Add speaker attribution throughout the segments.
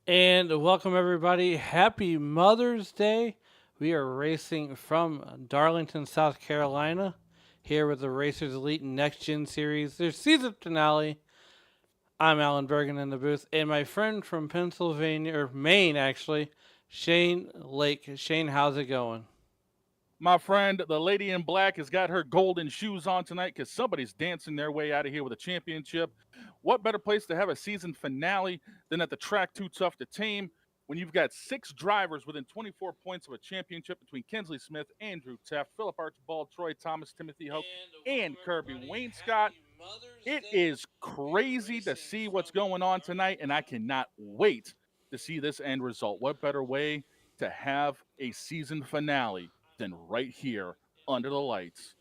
Speaker 1: And welcome everybody. Happy Mother's Day. We are racing from Darlington, South Carolina, here with the Racers Elite Next Gen Series, their season finale. I'm Alan Bergen in the booth, and my friend from Pennsylvania, or Maine actually, Shane Lake. Shane, how's it going?
Speaker 2: My friend, the lady in black has got her golden shoes on tonight because somebody's dancing their way out of here with a championship. What better place to have a season finale than at the track Too Tough to Tame when you've got 6 drivers within 24 points of a championship between Kinsley Smith, Andrew Taft, Philip Archibald, Troy Thomas, Timothy Hoke,
Speaker 1: And welcome
Speaker 2: and Kirby
Speaker 1: everybody.
Speaker 2: Wainscott.
Speaker 1: Happy Mother's
Speaker 2: It
Speaker 1: Day.
Speaker 2: is
Speaker 1: We are
Speaker 2: crazy to
Speaker 1: racing
Speaker 2: see
Speaker 1: from
Speaker 2: what's going on tonight, and I
Speaker 1: Darlington.
Speaker 2: cannot wait to see this end result. What better way to have a season finale than right here under the lights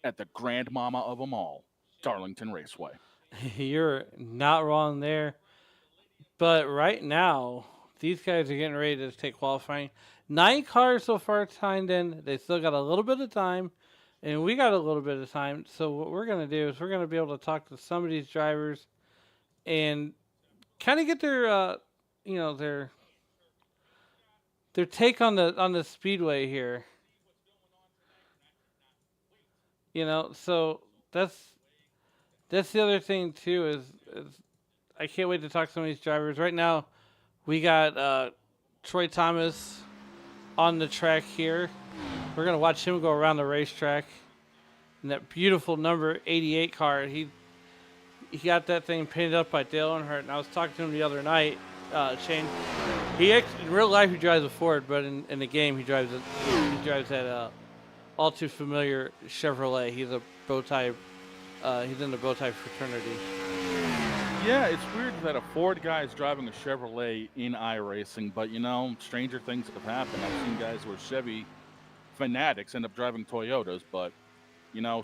Speaker 2: at the grandmama of them all, Darlington Raceway?
Speaker 1: You're not wrong there. But right now, these guys are getting ready to take qualifying. 9 cars so far timed in. They still got a little bit of time, and we got a little bit of time. So what we're gonna do is we're gonna be able to talk to some of these drivers and kind of get their, you know, their take on the speedway here. So that's the other thing too is I can't wait to talk to some of these drivers. Right now, we got Troy Thomas on the track here. We're gonna watch him go around the racetrack in that beautiful number 88 car. He got that thing painted up by Dale Earnhardt, and I was talking to him the other night, Shane. He actually, in real life he drives a Ford, but in the game he drives that all too familiar Chevrolet. He's a bow tie. He's in the bow tie fraternity.
Speaker 2: Yeah, it's weird that a Ford guy is driving a Chevrolet in iRacing, but stranger things have happened. I've seen guys who are Chevy fanatics end up driving Toyotas, but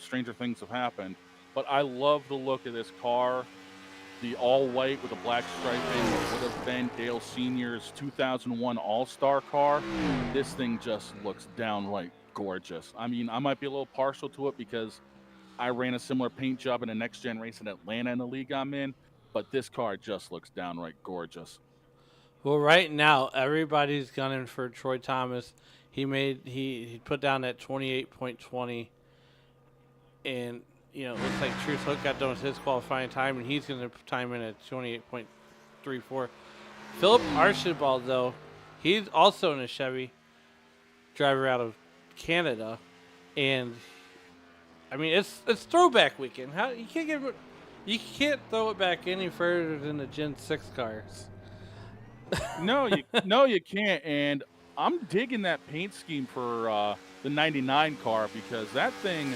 Speaker 2: stranger things have happened. But I love the look of this car. The all white with the black striping would have been Dale Sr.'s 2001 All Star car. This thing just looks downright gorgeous. I mean, I might be a little partial to it because I ran a similar paint job in a next gen race in Atlanta in the league I'm in, but this car just looks downright gorgeous.
Speaker 1: Well, right now everybody's gunning for Troy Thomas. He put down that 28.20, and it looks like Truth Hook got done with his qualifying time, and he's going to time in at 28.34. Philip Archibald, though, he's also in a Chevy, driver out of Canada, and I mean it's throwback weekend. How you can't throw it back any further than the Gen 6 cars.
Speaker 2: No, you can't. And I'm digging that paint scheme for the '99 car because that thing,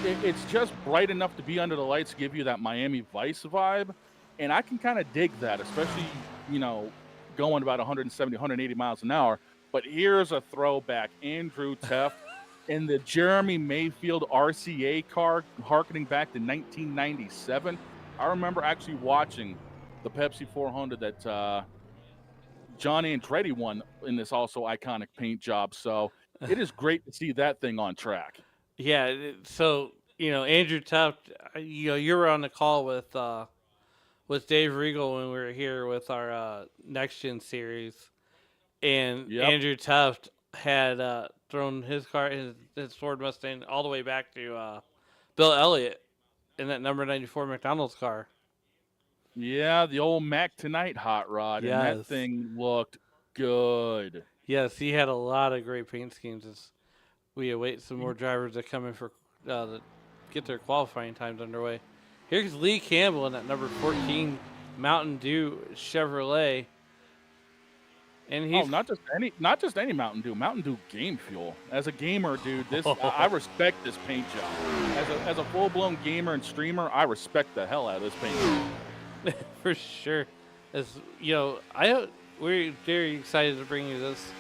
Speaker 2: it's just bright enough to be under the lights, give you that Miami Vice vibe, and I can kind of dig that, especially going about 170, 180 miles an hour. But here's a throwback: Andrew Taft in the Jeremy Mayfield RCA car, harkening back to 1997. I remember actually watching the Pepsi 400 that John Andretti won in this also iconic paint job. So it is great to see that thing on track.
Speaker 1: Yeah, so Andrew Tuft, you were on the call with Dave Regal when we were here with our Next Gen series, and
Speaker 2: Yep.
Speaker 1: Andrew Tuft had thrown his Ford Mustang all the way back to Bill Elliott in that number 94 McDonald's car.
Speaker 2: Yeah, the old Mac Tonight hot rod, and that
Speaker 1: Yes,
Speaker 2: thing looked good.
Speaker 1: yes, he had a lot of great paint schemes. As we await some more drivers to come in for to get their qualifying times underway. Here's Lee Campbell in that number 14 Mountain Dew Chevrolet, and
Speaker 2: Oh,
Speaker 1: he's
Speaker 2: not just any Mountain Dew Game Fuel. As a gamer, dude, I respect this paint job. As a full blown gamer and streamer, I respect the hell out of this paint job.
Speaker 1: for sure. As we're very excited to bring you this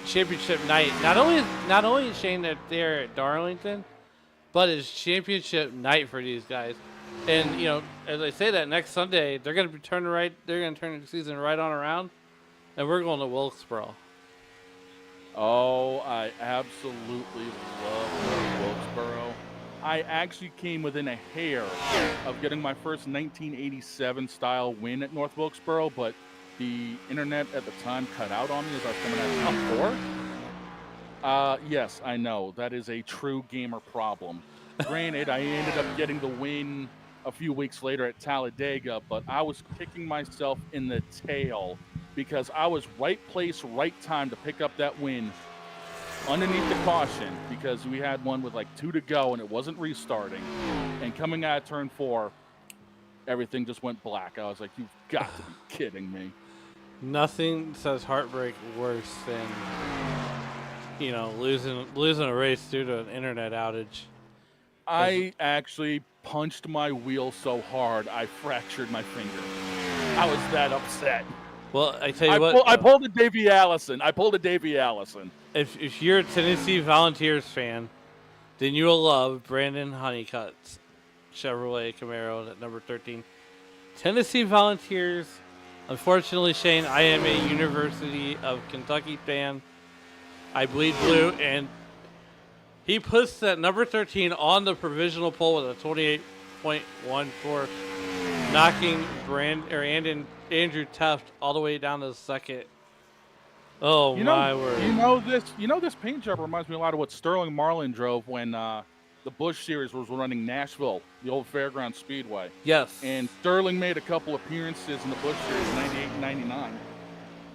Speaker 1: championship night. Not only Shane that they're at Darlington, but it's championship night for these guys. And as I say that, next Sunday they're gonna be turning right. They're gonna turn the season right on around, and we're going to Wilkesboro.
Speaker 2: Oh, I absolutely love Wilkesboro. I actually came within a hair of getting my first 1987 style win at North Wilkesboro, but the internet at the time cut out on me as I was coming at top 4. Yes, I know. That is a true gamer problem. Granted, I ended up getting the win a few weeks later at Talladega, but I was kicking myself in the tail because I was right place, right time to pick up that win underneath the caution because we had one with like 2 to go and it wasn't restarting. And coming out of turn 4, everything just went black. I was like, you've got to be kidding me.
Speaker 1: Nothing says heartbreak worse than losing a race due to an internet outage.
Speaker 2: I actually punched my wheel so hard I fractured my finger. I was that upset.
Speaker 1: Well, I tell you what,
Speaker 2: I pulled a Davey Allison.
Speaker 1: If you're a Tennessee Volunteers fan, then you will love Brandon Honeycutt's Chevrolet Camaro at number 13. Tennessee Volunteers. Unfortunately, Shane, I am a University of Kentucky fan. I bleed blue, and he puts that number 13 on the provisional pole with a 28.14, knocking Andrew Teft all the way down to second. Oh, my word.
Speaker 2: You know this paint job reminds me a lot of what Sterling Marlin drove when the Busch Series was running Nashville, the old Fairground Speedway.
Speaker 1: Yes.
Speaker 2: And Sterling made a couple appearances in the Busch Series in 98 and 99.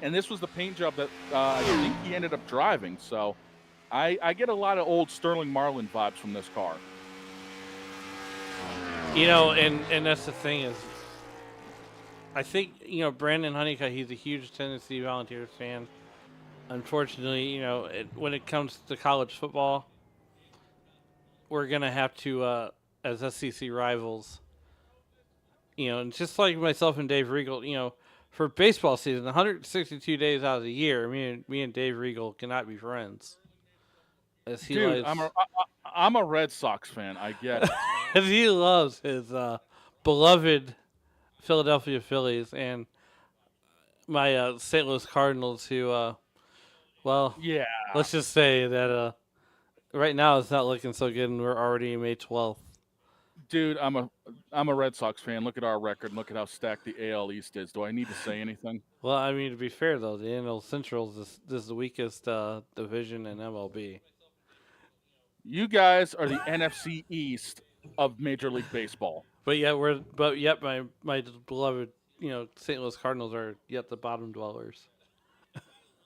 Speaker 2: And this was the paint job that I think he ended up driving. So I get a lot of old Sterling Marlin vibes from this car.
Speaker 1: And that's the thing is, I think, Brandon Honeycutt, he's a huge Tennessee Volunteers fan. Unfortunately, when it comes to college football, we're going to have to, as SEC rivals, and just like myself and Dave Regal, for baseball season, 162 days out of the year, me and Dave Regal cannot be friends.
Speaker 2: Dude, I'm a Red Sox fan. I get it.
Speaker 1: As he loves his beloved Philadelphia Phillies and my St. Louis Cardinals, who,
Speaker 2: yeah,
Speaker 1: let's just say that right now it's not looking so good, and we're already May 12th.
Speaker 2: Dude, I'm a Red Sox fan. Look at our record. Look at how stacked the AL East is. Do I need to say anything?
Speaker 1: Well, I mean, to be fair though, the NL Central is the weakest division in MLB.
Speaker 2: You guys are the NFC East of Major League Baseball.
Speaker 1: But yet my beloved St. Louis Cardinals are yet the bottom dwellers.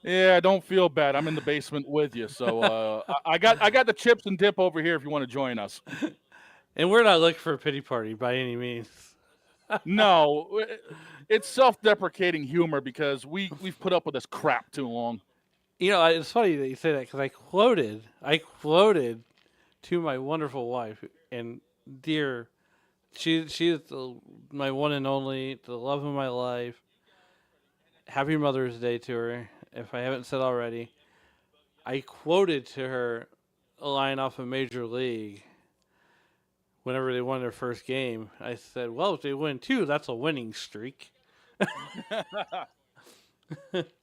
Speaker 2: Yeah, don't feel bad. I'm in the basement with you, so I got the chips and dip over here if you want to join us.
Speaker 1: And we're not looking for a pity party by any means.
Speaker 2: No, it's self-deprecating humor because we've put up with this crap too long.
Speaker 1: It's funny that you say that because I quoted to my wonderful wife and dear, she is my one and only, the love of my life. Happy Mother's Day to her, if I haven't said already. I quoted to her a line off of Major League whenever they won their first game. I said, well, if they win 2, that's a winning streak.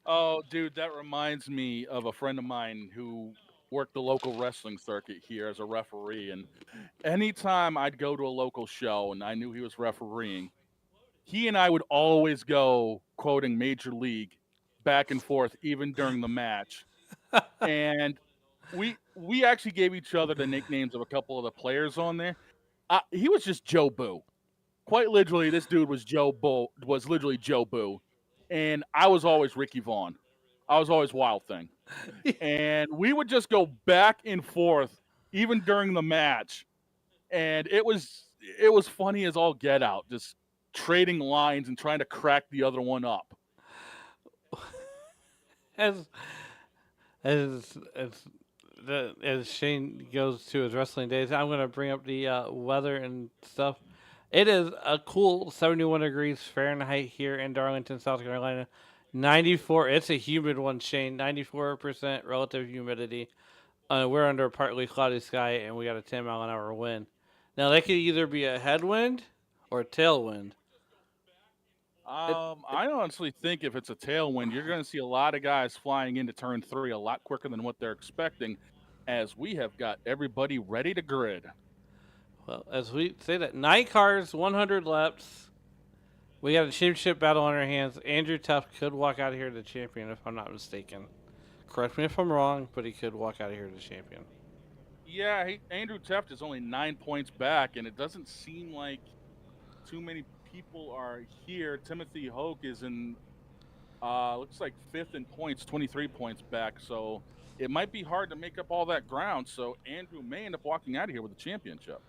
Speaker 2: Oh, dude, that reminds me of a friend of mine who worked the local wrestling circuit here as a referee. And anytime I'd go to a local show and I knew he was refereeing, he and I would always go quoting Major League back and forth, even during the match. And we actually gave each other the nicknames of a couple of the players on there. He was just Joe Boo. Quite literally, this dude was literally Joe Boo. And I was always Ricky Vaughn. I was always Wild Thing. And we would just go back and forth, even during the match. And it was funny as all get out, just trading lines and trying to crack the other one up.
Speaker 1: As Shane goes to his wrestling days, I'm going to bring up the weather and stuff. It is a cool 71 degrees Fahrenheit here in Darlington, South Carolina. 94. It's a humid one, Shane. 94% relative humidity. We're under a partly cloudy sky, and we got a 10-mile-an-hour wind. Now, that could either be a headwind or a tailwind.
Speaker 2: I honestly think if it's a tailwind, you're going to see a lot of guys flying into turn 3 a lot quicker than what they're expecting, as we have got everybody ready to grid.
Speaker 1: Well, as we say that, 9 cars, 100 laps. We got a championship battle on our hands. Andrew Tuff could walk out of here the champion, if I'm not mistaken. Correct me if I'm wrong, but he could walk out of here the champion.
Speaker 2: Yeah, Andrew Teft is only 9 points back, and it doesn't seem like too many people are here. Timothy Hoke is in, looks like 5th in points, 23 points back. So it might be hard to make up all that ground. So Andrew may end up walking out of here with the championship.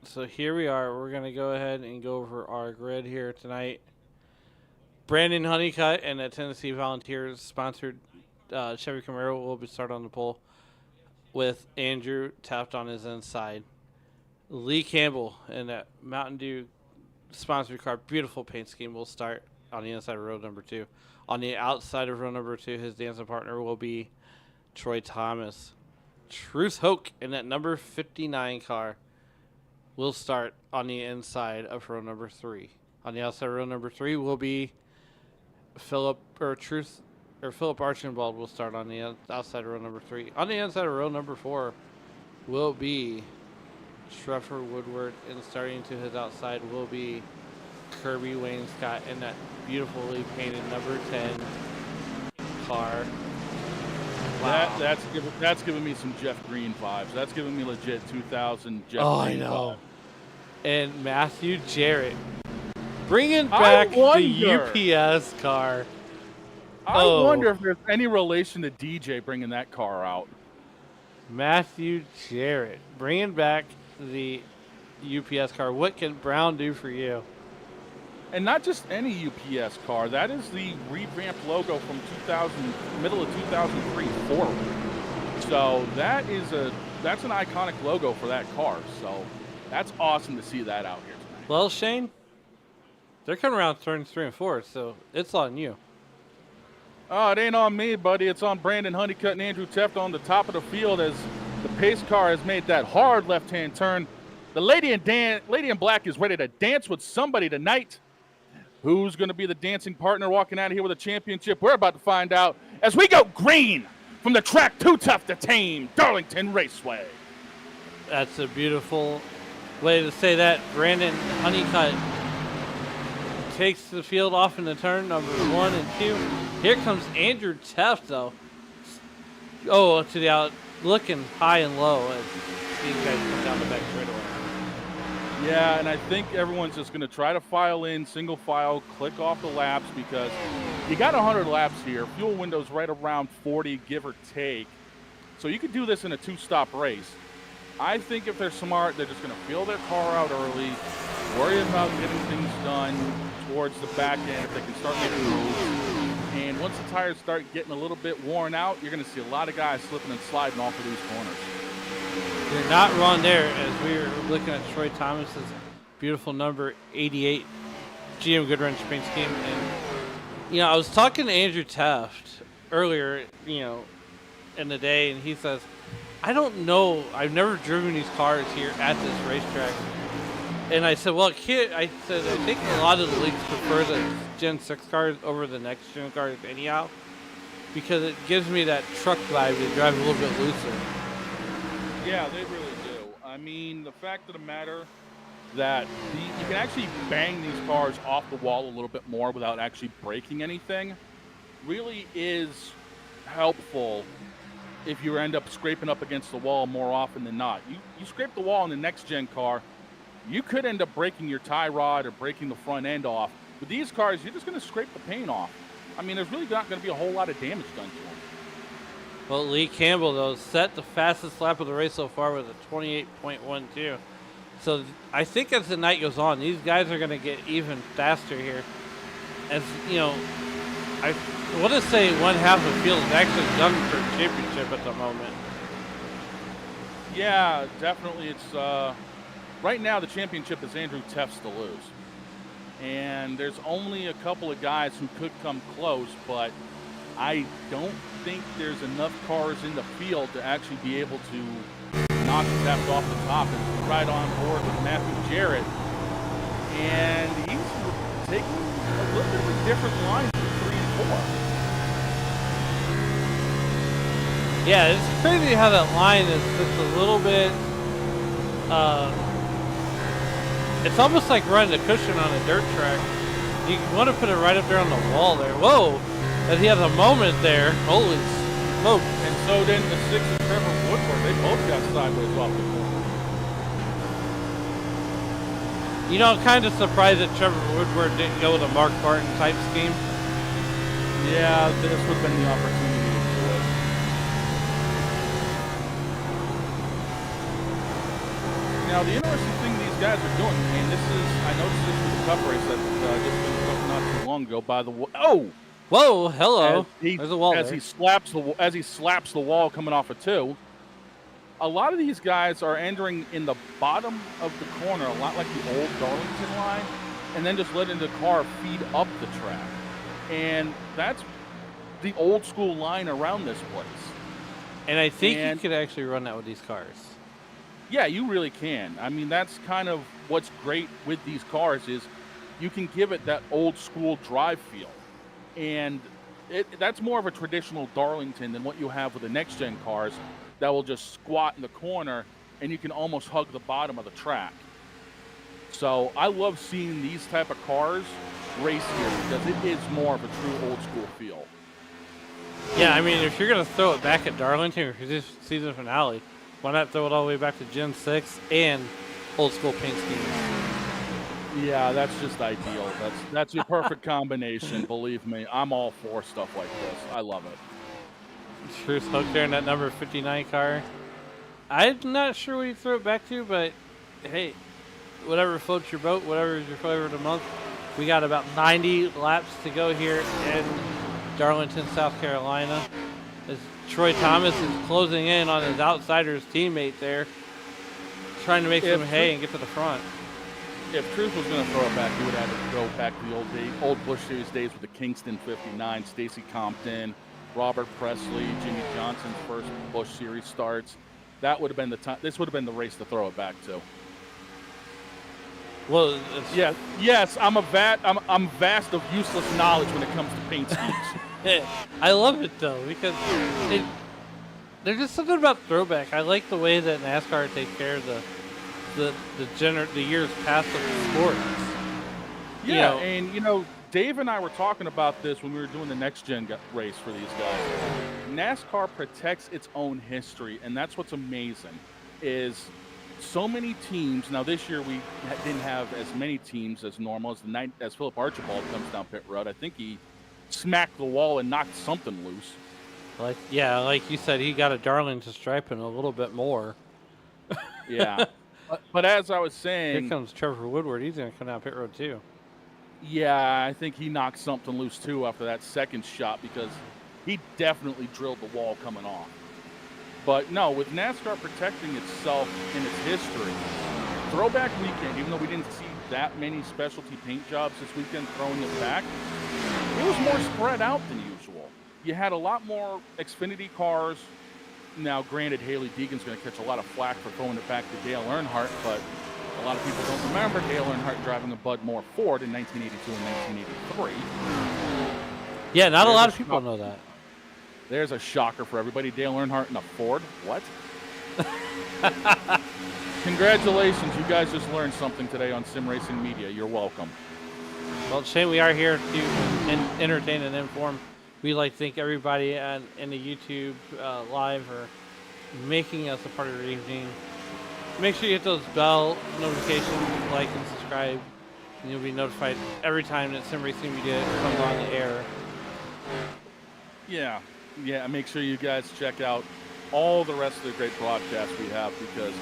Speaker 1: So here we are. We're going to go ahead and go over our grid here tonight. Brandon Honeycutt and the Tennessee Volunteers sponsored Chevy Camaro will be started on the pole with Andrew Taft on his inside. Lee Campbell and that Mountain Dew sponsored car, beautiful paint scheme, will start on the inside of row number 2. On the outside of row number 2, his dancing partner will be Troy Thomas. Truth Hoke in that number 59 car will start on the inside of row number 3. On the outside of row number 3 will be Philip Archambault will start on the outside of row number 3. On the inside of row number 4 will be Trevor Woodward, and starting to his outside will be Kirby Wayne Scott in that beautifully painted number 10 car. Wow.
Speaker 2: That's giving me some Jeff Green vibes. That's giving me legit 2000 Jeff Green
Speaker 1: I know.
Speaker 2: vibes.
Speaker 1: And Matthew Jarrett bringing back the UPS car.
Speaker 2: I wonder if there's any relation to DJ bringing that car out.
Speaker 1: Matthew Jarrett bringing back the UPS car. What can Brown do for you?
Speaker 2: And not just any UPS car. That is the revamped logo from middle of 2003 forward. So that's an iconic logo for that car. So that's awesome to see that out here tonight.
Speaker 1: Well, Shane, they're coming around turns 3 and 4, so it's on you.
Speaker 2: Oh, it ain't on me, buddy. It's on Brandon Honeycutt and Andrew Teft on the top of the field as the pace car has made that hard left-hand turn. The lady in black is ready to dance with somebody tonight. Who's going to be the dancing partner walking out of here with a championship? We're about to find out as we go green from the track Too Tough to Tame, Darlington Raceway.
Speaker 1: That's a beautiful way to say that. Brandon Honeycutt takes the field off in the turn number 1 and 2. Here comes Andrew Teft, though. Oh, to the out, looking high and low as these guys come down the back straightaway.
Speaker 2: Yeah, and I think everyone's just going to try to file in, single file, click off the laps because you got 100 laps here. Fuel window's right around 40, give or take. So you could do this in a 2-stop race. I think if they're smart, they're just going to feel their car out early, worry about getting things done towards the back end if they can start making moves. And once the tires start getting a little bit worn out, you're going to see a lot of guys slipping and sliding off of these corners.
Speaker 1: You're not wrong there, as we were looking at Troy Thomas's beautiful number 88 GM Goodwrench paint scheme. And, I was talking to Andrew Teft earlier, in the day, and he says, I don't know. I've never driven these cars here at this racetrack. And I said, I think a lot of the leagues prefer the Gen 6 cars over the next gen cars anyhow, because it gives me that truck vibe to drive a little bit looser.
Speaker 2: Yeah, they really do. I mean, the fact of the matter that you can actually bang these cars off the wall a little bit more without actually breaking anything really is helpful if you end up scraping up against the wall more often than not. You scrape the wall in the next gen car, you could end up breaking your tie rod or breaking the front end off. With these cars, you're just going to scrape the paint off. I mean, there's really not going to be a whole lot of damage done to them.
Speaker 1: Well, Lee Campbell, though, set the fastest lap of the race so far with a 28.12. So I think as the night goes on, these guys are going to get even faster here. As, I want to say one half of the field is actually done for championship at the moment.
Speaker 2: Yeah, definitely. It's right now the championship is Andrew Teft's to lose. And there's only a couple of guys who could come close, but I don't think there's enough cars in the field to actually be able to knock Teft off the top and right on board with Matthew Jarrett. And he's taking a little bit of a different line from 3 and 4.
Speaker 1: Yeah, it's crazy how that line is just a little bit, it's almost like running a cushion on a dirt track. You want to put it right up there on the wall there. Whoa! As he has a moment there. Holy smoke.
Speaker 2: And so then the 6 of Trevor Woodward, they both got sideways off the corner.
Speaker 1: You know, I'm kind of surprised that Trevor Woodward didn't go with a Mark Barton type scheme.
Speaker 2: Yeah, this would have been the opportunity to do it. Now, the interesting thing these guys are doing, and this is, I noticed this with the cup race that just finished up not too long ago by the
Speaker 1: Whoa, hello. There's a wall
Speaker 2: as
Speaker 1: there.
Speaker 2: he slaps the wall coming off of 2. A lot of these guys are entering in the bottom of the corner, a lot like the old Darlington line, and then just letting the car feed up the track. And that's the old school line around this place.
Speaker 1: And I think you could actually run that with these cars.
Speaker 2: Yeah, you really can. I mean, that's kind of what's great with these cars is you can give it that old school drive feel. And that's more of a traditional Darlington than what you have with the next-gen cars that will just squat in the corner and you can almost hug the bottom of the track. So I love seeing these type of cars race here because it is more of a true old school feel.
Speaker 1: Yeah, I mean, if you're going to throw it back at Darlington for this season finale, why not throw it all the way back to Gen 6 and old school paint schemes?
Speaker 2: Yeah, that's just ideal. That's your perfect combination, believe me. I'm all for stuff like this. I love it.
Speaker 1: Truce Hook there in that number 59 car. I'm not sure what you throw it back to, but hey, whatever floats your boat, whatever is your flavor of the month. We got about 90 laps to go here in Darlington, South Carolina. As Troy Thomas is closing in on his Outsiders teammate there, trying to make some hay and get to the front.
Speaker 2: If Truth was going to throw it back, he would have to go back to the old Busch Series days with the Kingston 59, Stacy Compton, Robert Presley, Jimmy Johnson's first Busch Series starts. That would have been the time. This would have been the race to throw it back to.
Speaker 1: Well,
Speaker 2: yes, I'm vast of useless knowledge when it comes to paint schemes.
Speaker 1: I love it though because there's just something about throwback. I like the way that NASCAR takes care of the years past of the sports.
Speaker 2: Yeah, and Dave and I were talking about this when we were doing the next gen race for these guys. NASCAR protects its own history, and that's what's amazing. Is so many teams. Now this year we didn't have as many teams as normal as Philip Archibald comes down pit road. I think he smacked the wall and knocked something loose.
Speaker 1: Like you said, he got a Darlington striping a little bit more.
Speaker 2: Yeah, but as I was saying,
Speaker 1: here comes Trevor Woodward. He's gonna come down pit road too.
Speaker 2: Yeah, I think he knocked something loose too after that second shot because he definitely drilled the wall coming off. But no, with NASCAR protecting itself in its history, throwback weekend, even though we didn't see that many specialty paint jobs this weekend throwing it back, it was more spread out than usual. You had a lot more Xfinity cars. Now, granted, Haley Deegan's going to catch a lot of flack for throwing it back to Dale Earnhardt, but a lot of people don't remember Dale Earnhardt driving a Bud Moore Ford in 1982 and 1983.
Speaker 1: Yeah, not a lot of people know that.
Speaker 2: There's a shocker for everybody. Dale Earnhardt in a Ford? What? Congratulations. You guys just learned something today on Sim Racing Media. You're welcome.
Speaker 1: Well, Shane, we are here to entertain and inform. We'd like to thank everybody in the YouTube live for making us a part of your evening. Make sure you hit those bell notifications, like and subscribe, and you'll be notified every time that Sim Racing Media comes on the air.
Speaker 2: Yeah, make sure you guys check out all the rest of the great broadcasts we have because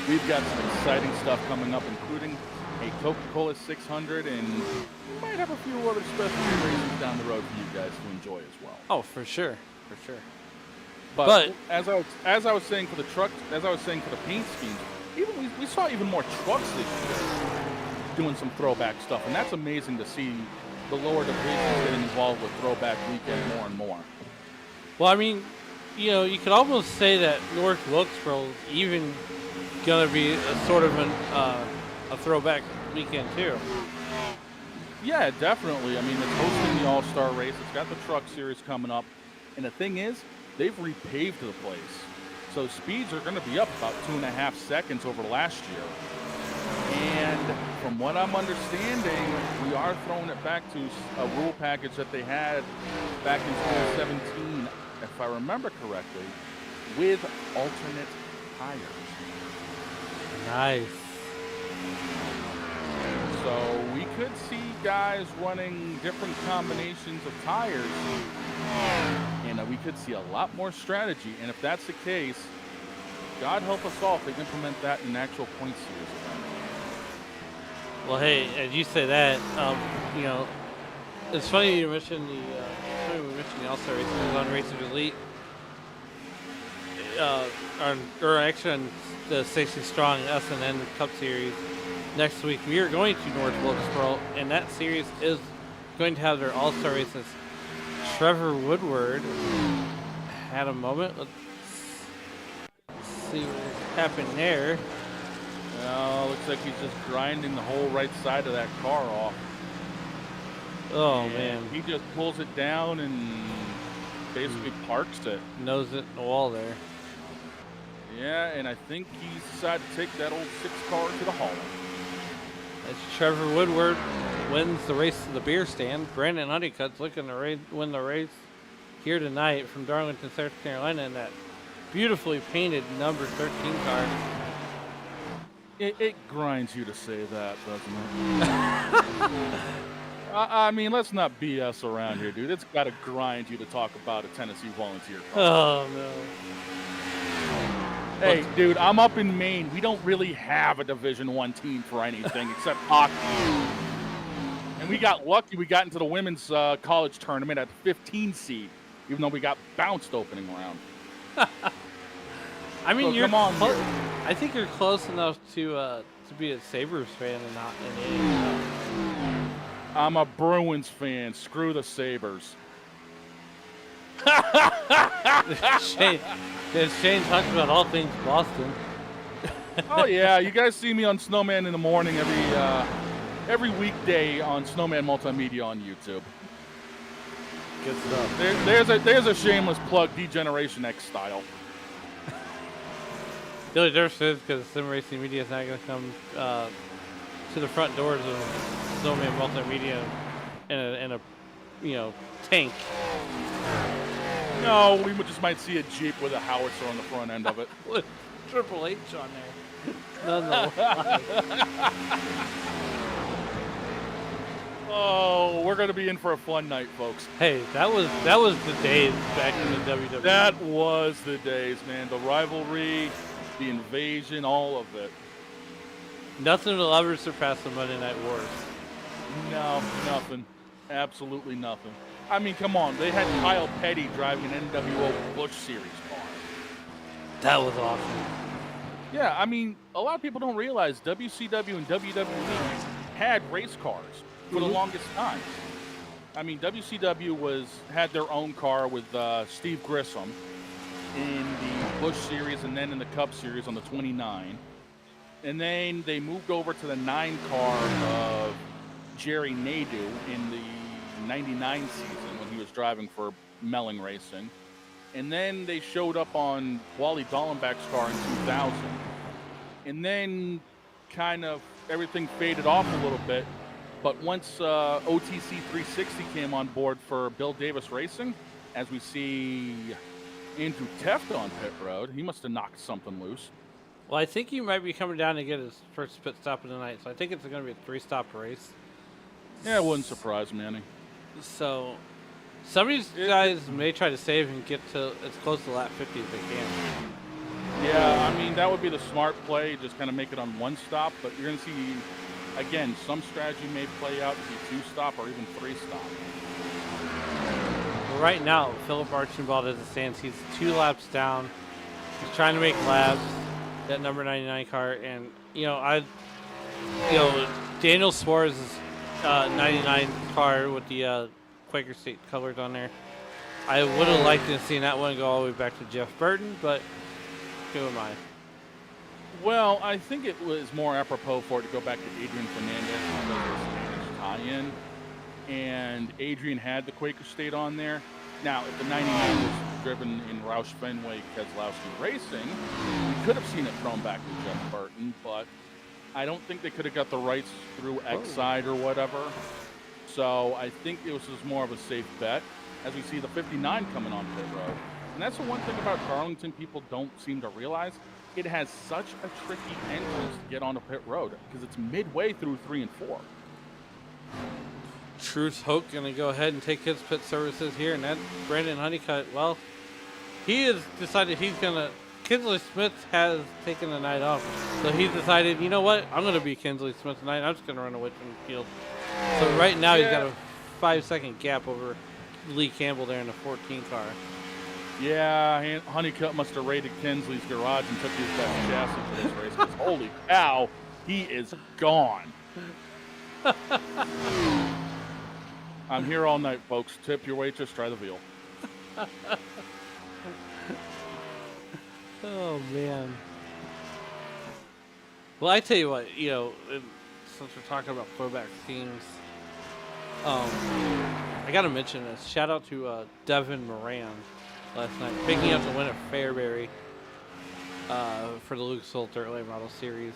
Speaker 2: we've got some exciting stuff coming up, including a Coca-Cola 600, and we might have a few other specialty races down the road for you guys to enjoy as well.
Speaker 1: Oh, for sure.
Speaker 2: But as I was saying for the truck, as I was saying for the paint schemes, we saw even more trucks this year doing some throwback stuff, and that's amazing to see the lower divisions getting involved with throwback weekend more and more.
Speaker 1: Well, I mean, you could almost say that North Wilkesboro is even going to be a sort of a throwback weekend too.
Speaker 2: Yeah, definitely. I mean, it's hosting the All-Star race. It's got the Truck Series coming up, and the thing is, they've repaved the place. So speeds are going to be up about 2.5 seconds over last year. And from what I'm understanding, we are throwing it back to a rule package that they had back in 2017, if I remember correctly, with alternate tires.
Speaker 1: Nice.
Speaker 2: So we could see guys running different combinations of tires, and we could see a lot more strategy. And if that's the case, God help us all if they implement that in actual point series event.
Speaker 1: Well, hey, as you say that, you know, it's funny you mentioned the All-Star races on Racers Elite, or actually on the 60 Strong SNN Cup Series. Next week we are going to North Wilkesboro, and that series is going to have their All-Star races. Trevor Woodward had a moment. Let's see what's happened there.
Speaker 2: Looks like he's just grinding the whole right side of that car off.
Speaker 1: Oh,
Speaker 2: and
Speaker 1: man.
Speaker 2: He just pulls it down and basically parks it.
Speaker 1: Nose it in the wall there.
Speaker 2: Yeah, and I think he's decided to take that old 6 car to the hall.
Speaker 1: As Trevor Woodward wins the race to the beer stand. Brandon Honeycutt's looking to win the race here tonight from Darlington, South Carolina, in that beautifully painted number 13 car.
Speaker 2: It grinds you to say that, doesn't it? I mean, let's not BS around here, dude. It's got to grind you to talk about a Tennessee Volunteer car.
Speaker 1: Oh, no.
Speaker 2: Hey, dude, I'm up in Maine. We don't really have a Division I team for anything except hockey. And we got lucky we got into the women's college tournament at 15 seed, even though we got bounced opening round.
Speaker 1: I mean,
Speaker 2: so come on,
Speaker 1: I think you're close enough to be a Sabres fan and not an
Speaker 2: I'm a Bruins fan. Screw the Sabres.
Speaker 1: Shane talks about all things Boston.
Speaker 2: Oh yeah, you guys see me on Snowman in the Morning every weekday on Snowman Multimedia on YouTube.
Speaker 1: Good stuff.
Speaker 2: There's a shameless plug, D-Generation X style.
Speaker 1: The only difference is because Sim Racing Media is not going to come to the front doors of Snowman Multimedia in a tank.
Speaker 2: No, we just might see a Jeep with a howitzer on the front end of it.
Speaker 1: With Triple H on there. Nonetheless.
Speaker 2: Oh, we're going to be in for a fun night, folks.
Speaker 1: Hey, that was the days back in the WWE.
Speaker 2: That was the days, man. The rivalry, the invasion, all of it.
Speaker 1: Nothing will ever surpass the Monday Night Wars.
Speaker 2: No, nothing. Absolutely nothing. I mean, come on. They had Kyle Petty driving an NWO Busch Series car.
Speaker 1: That was awesome.
Speaker 2: Yeah, I mean, a lot of people don't realize WCW and WWE had race cars for the longest time. I mean, WCW had their own car with Steve Grissom in the Busch Series and then in the Cup Series on the 29. And then they moved over to the 9 car of Jerry Nadeau in the 99 season when he was driving for Melling Racing. And then they showed up on Wally Dallenbach's car in 2000. And then kind of everything faded off a little bit. But once OTC 360 came on board for Bill Davis Racing, as we see Andrew Tefta on pit road, he must have knocked something loose.
Speaker 1: Well, I think he might be coming down to get his first pit stop of the night, so I think it's going to be a 3-stop race.
Speaker 2: Yeah, it wouldn't surprise me any.
Speaker 1: So, some of these guys may try to save and get to as close to lap 50 as they can.
Speaker 2: Yeah, I mean, that would be the smart play, just kind of make it on 1 stop, but you're going to see, again, some strategy may play out to be 2-stop or even 3-stop.
Speaker 1: Well, right now, Philip Archibald, as it stands, he's 2 laps down. He's trying to make laps, that number 99 car, and, Daniel Suarez's 99 car with the Quaker State colors on there. I would have liked to have seen that one go all the way back to Jeff Burton, but who am I?
Speaker 2: Well, I think it was more apropos for it to go back to Adrian Fernandez because of the Spanish tie-in. And Adrian had the Quaker State on there. Now, if the 99 was driven in Roush Fenway Keselowski Racing, we could have seen it thrown back to Jeff Burton, but I don't think they could have got the rights through
Speaker 1: Oh.
Speaker 2: Exide or whatever. So I think it was just more of a safe bet as we see the 59 coming on pit road. And that's the one thing about Darlington people don't seem to realize. It has such a tricky entrance to get onto pit road because it's midway through 3 and 4.
Speaker 1: Truth Hoke going to go ahead and take his pit services here, and that Brandon Honeycutt, well, he has decided he's going to. Kinsley Smith has taken the night off, so he's decided, you know what, I'm going to be Kinsley Smith tonight. I'm just going to run away from the field. So right now he's got a 5-second gap over Lee Campbell there in the 14 car.
Speaker 2: Yeah, Honeycutt must have raided Kinsley's garage and took his best chassis for this race. 'Cause holy cow, he is gone. I'm here all night, folks. Tip your waitress, try the veal.
Speaker 1: Oh, man. Well, I tell you what, you know, since we're talking about throwback themes, I got to mention this. Shout out to Devin Moran last night, picking up the win at Fairbury for the Lucas Oil Dirt Late Model Series.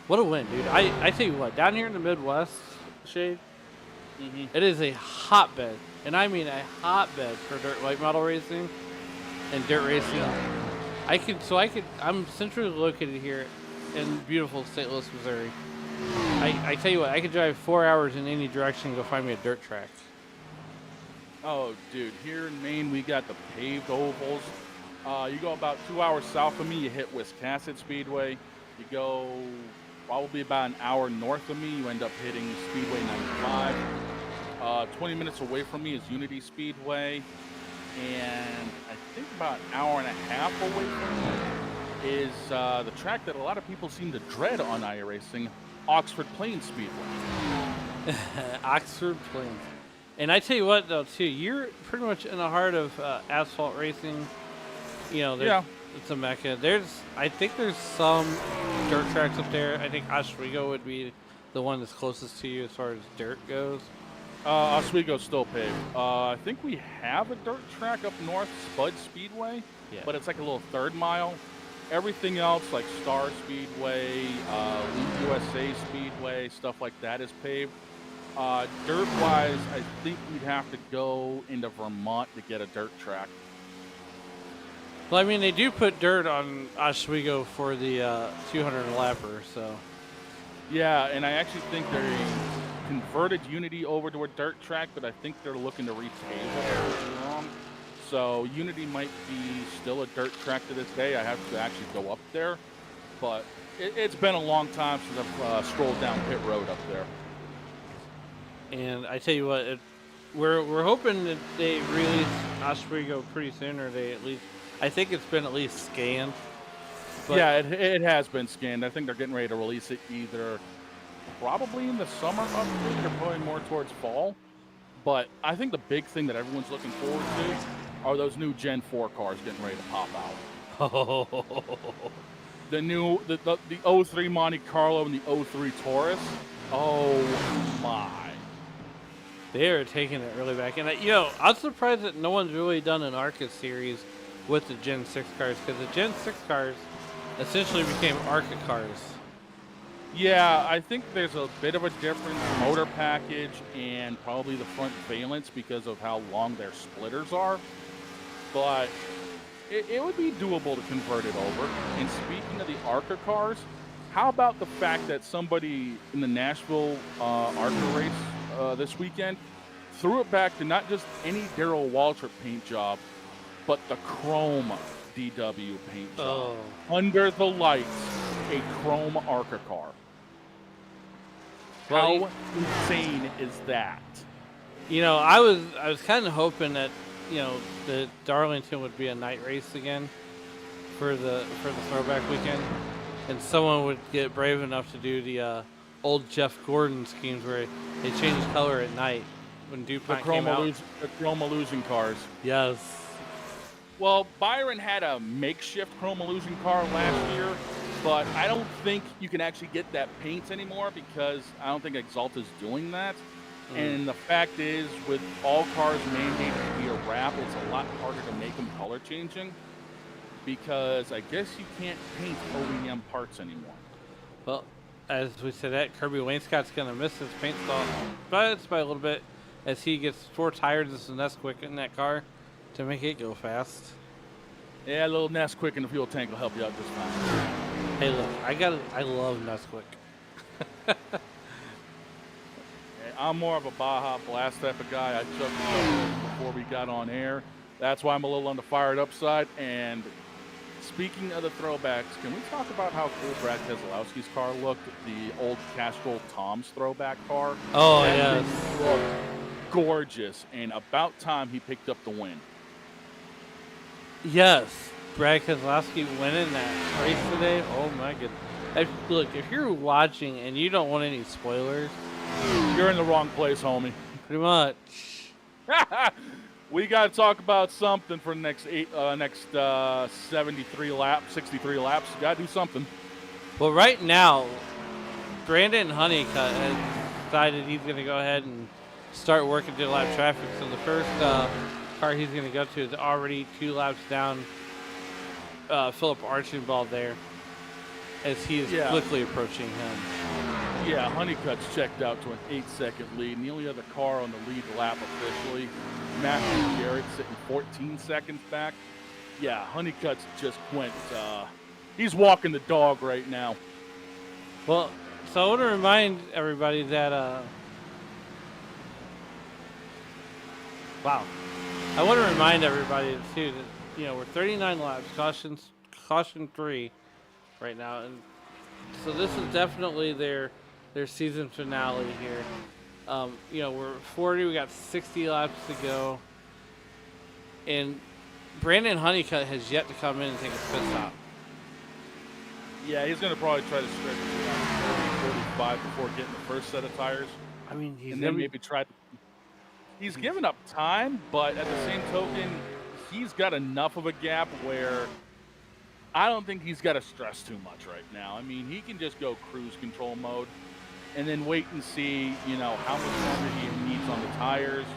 Speaker 1: What a win, dude. I tell you what, down here in the Midwest, Shade, it is a hotbed, and I mean a hotbed for dirt late model racing and dirt racing. I'm centrally located here in beautiful St. Louis, Missouri. I tell you what, I could drive 4 hours in any direction and go find me a dirt track.
Speaker 2: Oh, dude, here in Maine, we got the paved ovals. You go about 2 hours south of me, you hit Wiscasset Speedway. You go probably about an hour north of me, you end up hitting Speedway 95. 20 minutes away from me is Unity Speedway. And I think about an hour and a half away from me is the track that a lot of people seem to dread on iRacing, Oxford Plains Speedway.
Speaker 1: Oxford Plains. And I tell you what, though, too, you're pretty much in the heart of asphalt racing. You know, it's a mecca. I think there's some dirt tracks up there. I think Oswego would be the one that's closest to you as far as dirt goes.
Speaker 2: Oswego's still paved. I think we have a dirt track up north, Spud Speedway, but it's like a little third mile. Everything else, like Star Speedway, USA Speedway, stuff like that is paved. Dirt-wise, I think we'd have to go into Vermont to get a dirt track.
Speaker 1: Well, I mean, they do put dirt on Oswego for the 200 lapper, so.
Speaker 2: Yeah, and I actually think they converted Unity over to a dirt track, but I think they're looking to repave it wrong. So Unity might be still a dirt track to this day. I have to actually go up there, but it's been a long time since I've strolled down pit road up there.
Speaker 1: And I tell you what, we're hoping that they release Oswego pretty soon, or they at least, I think it's been at least scanned.
Speaker 2: But yeah, it has been scanned. I think they're getting ready to release it either probably in the summer update. They're probably more towards fall. But I think the big thing that everyone's looking forward to are those new Gen 4 cars getting ready to pop out. The 03 Monte Carlo and the 03 Taurus. Oh my.
Speaker 1: They are taking it really back. And, you know, I'm surprised that no one's really done an ARCA series with the Gen 6 cars, because the Gen 6 cars essentially became ARCA cars.
Speaker 2: Yeah, I think there's a bit of a difference motor package and probably the front valence because of how long their splitters are. But it would be doable to convert it over. And speaking of the ARCA cars, how about the fact that somebody in the Nashville ARCA race this weekend threw it back to not just any Darrell Waltrip paint job, but the chrome DW paint job. Under the lights, a chrome ARCA car. How insane is that?
Speaker 1: You know, I was kind of hoping that, you know, the Darlington would be a night race again for the throwback weekend, and someone would get brave enough to do the old Jeff Gordon schemes where they changed color at night when DuPont came out.
Speaker 2: The chrome illusion cars.
Speaker 1: Yes.
Speaker 2: Well, Byron had a makeshift chrome illusion car last year, but I don't think you can actually get that paint anymore because I don't think Axalta's doing that. And the fact is, with all cars mandated to be a wrap, it's a lot harder to make them color changing because I guess you can't paint OEM parts anymore.
Speaker 1: Well, as we said, that Kirby Wainscott's going to miss his paint stall, but it's by a little bit as he gets 4 tires and Nesquik in that car to make it go fast.
Speaker 2: Yeah, a little Nesquik in the fuel tank will help you out just fine.
Speaker 1: Hey, look, I love Nesquik.
Speaker 2: I'm more of a Baja Blast type of guy. I chugged it before we got on air. That's why I'm a little on the fired up side. And speaking of the throwbacks, can we talk about how cool Brad Keselowski's car looked? The old Castrol Tom's throwback car.
Speaker 1: Oh,
Speaker 2: that
Speaker 1: yes.
Speaker 2: thing looked gorgeous, and about time he picked up the win.
Speaker 1: Yes, Brad Keselowski winning that race today. Oh, my goodness. Look, if you're watching and you don't want any spoilers,
Speaker 2: You're in the wrong place, homie.
Speaker 1: pretty much.
Speaker 2: We got to talk about something for the next 63 laps, 63 laps. Got to do something.
Speaker 1: Well, right now, Brandon Honeycutt has decided he's going to go ahead and start working to lap traffic. So the first car he's going to go to is already 2 laps down Philip Archibald there as he is quickly approaching him.
Speaker 2: Yeah, Honeycutt's checked out to an 8-second lead, and the only other car on the lead lap officially, Matthew Garrett, sitting 14 seconds back. Yeah, Honeycutt's just went, he's walking the dog right now.
Speaker 1: Well, so I want to remind everybody that, wow. I want to remind everybody, too, that, we're 39 laps, caution 3 right now, and so this is definitely their season finale here. We're 40. We got 60 laps to go, and Brandon Honeycutt has yet to come in and take a pit stop.
Speaker 2: Yeah, he's going to probably try to stretch it around 45 before getting the first set of tires.
Speaker 1: I mean,
Speaker 2: maybe try. He's given up time, but at the same token, he's got enough of a gap where I don't think he's got to stress too much right now. I mean, he can just go cruise control mode and then wait and see, how much longer he needs on the tires,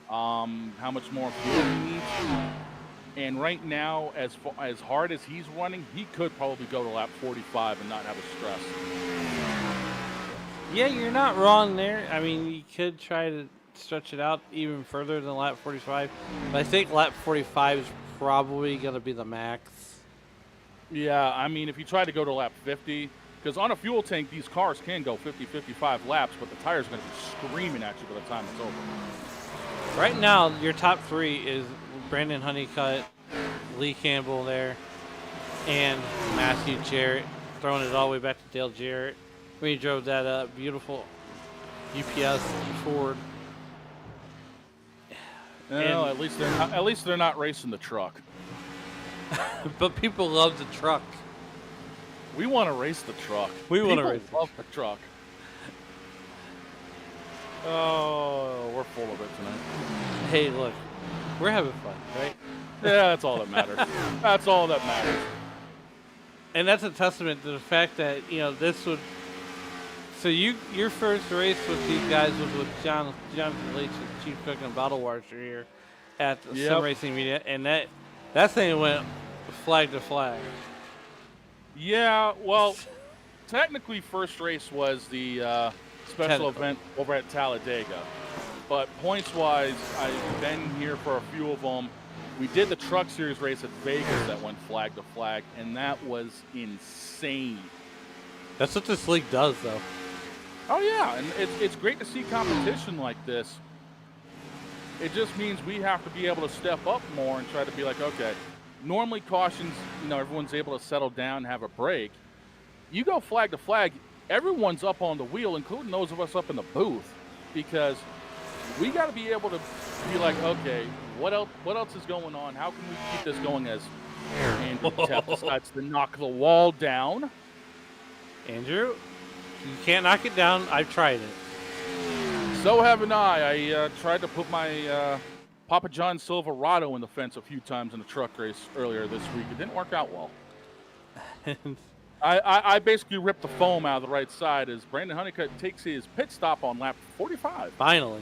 Speaker 2: how much more fuel he needs. And right now, as hard as he's running, he could probably go to lap 45 and not have a stress.
Speaker 1: Yeah, you're not wrong there. I mean, you could try to stretch it out even further than lap 45, but I think lap 45 is probably going to be the max.
Speaker 2: Yeah, I mean, if you try to go to lap 50, because on a fuel tank, these cars can go 50, 55 laps, but the tires are going to be screaming at you by the time it's over.
Speaker 1: Right now, your top 3 is Brandon Honeycutt, Lee Campbell there, and Matthew Jarrett, throwing it all the way back to Dale Jarrett when he drove that beautiful UPS Ford.
Speaker 2: Well, at least they're not racing the truck.
Speaker 1: But people love the truck.
Speaker 2: We want to race the truck.
Speaker 1: Love
Speaker 2: the truck. Oh, we're full of it tonight.
Speaker 1: Hey, look, we're having fun, right?
Speaker 2: Yeah, that's all that matters. That's all that matters.
Speaker 1: And that's a testament to the fact that, this would. So your first race with these guys was with Jonathan Leach, the Chief Cook and Bottle Washer here at the Sim Racing Media, and that thing went flag to flag.
Speaker 2: Yeah, well, technically first race was the special event over at Talladega. But points-wise, I've been here for a few of them. We did the Truck Series race at Vegas that went flag to flag, and that was insane.
Speaker 1: That's what this league does, though.
Speaker 2: Oh, yeah, and it's great to see competition like this. It just means we have to be able to step up more and try to be like, okay, normally cautions, everyone's able to settle down and have a break. You go flag to flag, everyone's up on the wheel, including those of us up in the booth, because we got to be able to be like, okay, what else is going on? How can we keep this going as Andrew Tepp decides to knock the wall down?
Speaker 1: Andrew, you can't knock it down. I've tried it.
Speaker 2: So haven't I. I tried to put my Papa John Silverado in the fence a few times in a truck race earlier this week. It didn't work out well. I basically ripped the foam out of the right side as Brandon Honeycutt takes his pit stop on lap 45.
Speaker 1: Finally.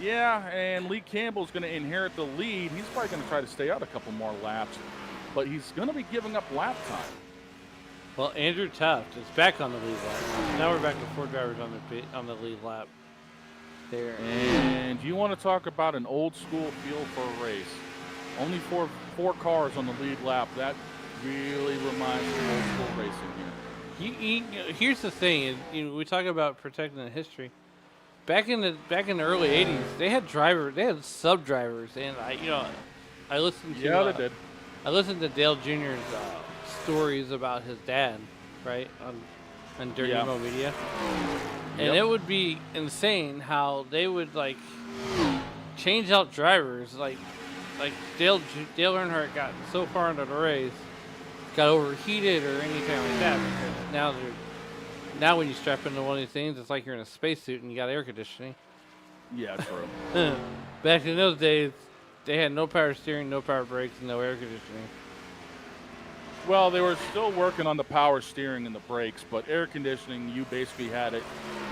Speaker 2: Yeah, and Lee Campbell's going to inherit the lead. He's probably going to try to stay out a couple more laps, but he's going to be giving up lap time.
Speaker 1: Well, Andrew Tuft is back on the lead lap. Now we're back to 4 drivers on the lead lap. There.
Speaker 2: And you want to talk about an old school feel for a race? Only four cars on the lead lap. That really reminds me of old school racing here.
Speaker 1: Here's the thing: we talk about protecting the history. Back in the early '80s, they had sub drivers, and I listened to
Speaker 2: Yeah, they did.
Speaker 1: I listened to Dale Jr.'s stories about his dad, right, on Dirty Mo Media, and it would be insane how they would change out drivers, like Dale Earnhardt got so far into the race, got overheated or anything like that. Because now when you strap into one of these things, it's like you're in a spacesuit and you got air conditioning.
Speaker 2: Yeah, true.
Speaker 1: Back in those days, they had no power steering, no power brakes, and no air conditioning.
Speaker 2: Well, they were still working on the power steering and the brakes, but air conditioning, you basically had it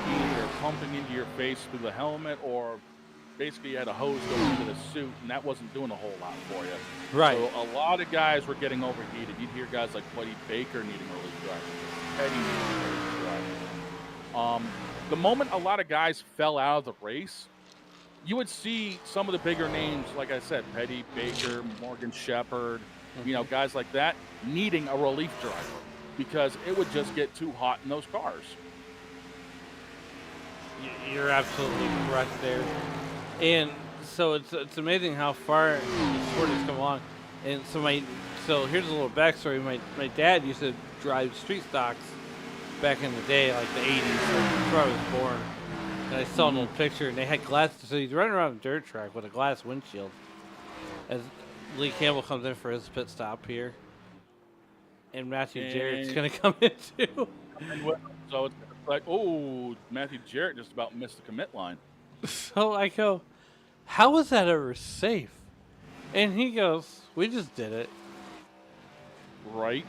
Speaker 2: either pumping into your face through the helmet, or basically you had a hose going into the suit, and that wasn't doing a whole lot for you.
Speaker 1: Right.
Speaker 2: So a lot of guys were getting overheated. You'd hear guys like Buddy Baker needing relief driving, Petty needing relief driving. The moment a lot of guys fell out of the race, you would see some of the bigger names, like I said, Petty, Baker, Morgan Shepherd, guys like that, needing a relief driver because it would just get too hot in those cars.
Speaker 1: You're absolutely correct there. And so it's amazing how far the sport has come along. And so here's a little backstory. My dad used to drive street stocks back in the day, like the 80s, so before I was born. And I saw an old picture, and they had glass. So he's running around a dirt track with a glass windshield as Lee Campbell comes in for his pit stop here. And Matthew Jarrett's going to come in too.
Speaker 2: So it's like, oh, Matthew Jarrett just about missed the commit line.
Speaker 1: So I go, how was that ever safe? And he goes, we just did it.
Speaker 2: Right.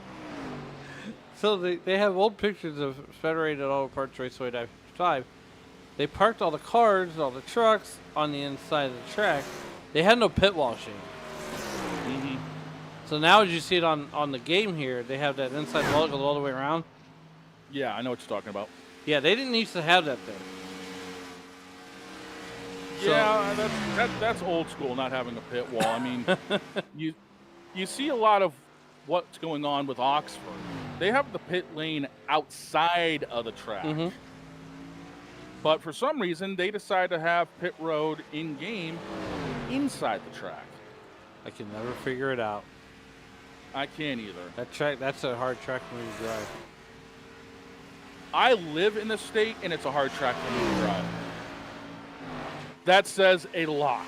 Speaker 1: So they have old pictures of Federated Auto Parts Raceway 5. They parked all the cars, all the trucks on the inside of the track. They had no pit washing.
Speaker 2: Mm-hmm.
Speaker 1: So now as you see it on the game here, they have that inside wall that goes all the way around.
Speaker 2: Yeah, I know what you're talking about.
Speaker 1: Yeah, they didn't used to have that there.
Speaker 2: Yeah, that's old school, not having a pit wall. I mean, you see a lot of what's going on with Oxford. They have the pit lane outside of the track.
Speaker 1: Mm-hmm.
Speaker 2: But for some reason, they decide to have pit road in-game inside the track.
Speaker 1: I can never figure it out.
Speaker 2: I can't either.
Speaker 1: That's a hard track for me to drive.
Speaker 2: I live in the state, and it's a hard track for me to drive. That says a lot.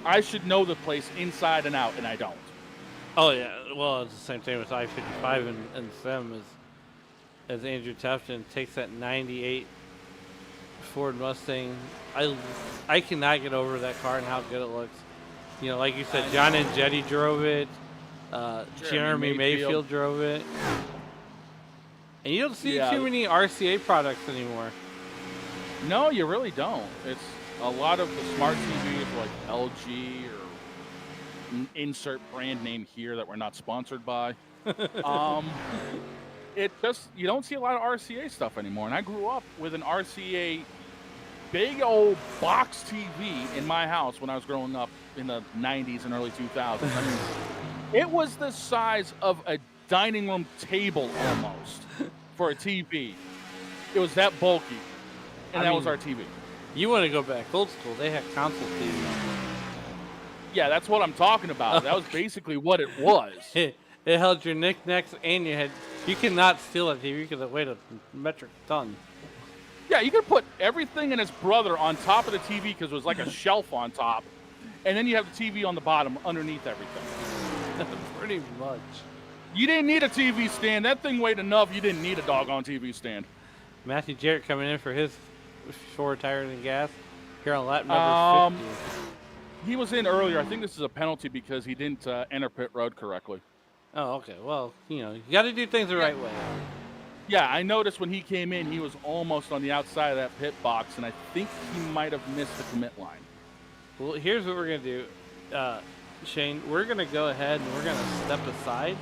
Speaker 2: I should know the place inside and out, and I don't.
Speaker 1: Oh, yeah. Well, it's the same thing with I-55 and SEM as Andrew Tufton takes that 98 Ford Mustang. I cannot get over that car and how good it looks. Like you said, John Andretti drove it. Jeremy Mayfield drove it. And you don't see too many RCA products anymore.
Speaker 2: No, you really don't. It's a lot of the smart TVs like LG or insert brand name here that we're not sponsored by. It just, you don't see a lot of RCA stuff anymore. And I grew up with an RCA big old box TV in my house when I was growing up in the 90s and early 2000s. I mean, it was the size of a dining room table almost for a TV. It was that bulky. And that was our TV.
Speaker 1: You want to go back old school, they had console TV.
Speaker 2: Yeah, that's what I'm talking about. That was basically what it was.
Speaker 1: It held your knickknacks, and you cannot steal a TV because it weighed a metric ton.
Speaker 2: Yeah, you could put everything and his brother on top of the TV because it was like a shelf on top. And then you have the TV on the bottom underneath everything.
Speaker 1: Pretty much.
Speaker 2: You didn't need a TV stand. That thing weighed enough. You didn't need a doggone TV stand.
Speaker 1: Matthew Jarrett coming in for his 4 tires and gas here on lap number 50.
Speaker 2: He was in earlier. I think this is a penalty because he didn't enter pit road correctly.
Speaker 1: Oh, okay. Well, you got to do things the right way.
Speaker 2: Yeah, I noticed when he came in, he was almost on the outside of that pit box, and I think he might have missed the commit line.
Speaker 1: Well, here's what we're going to do, Shane. We're going to go ahead and we're going to step aside,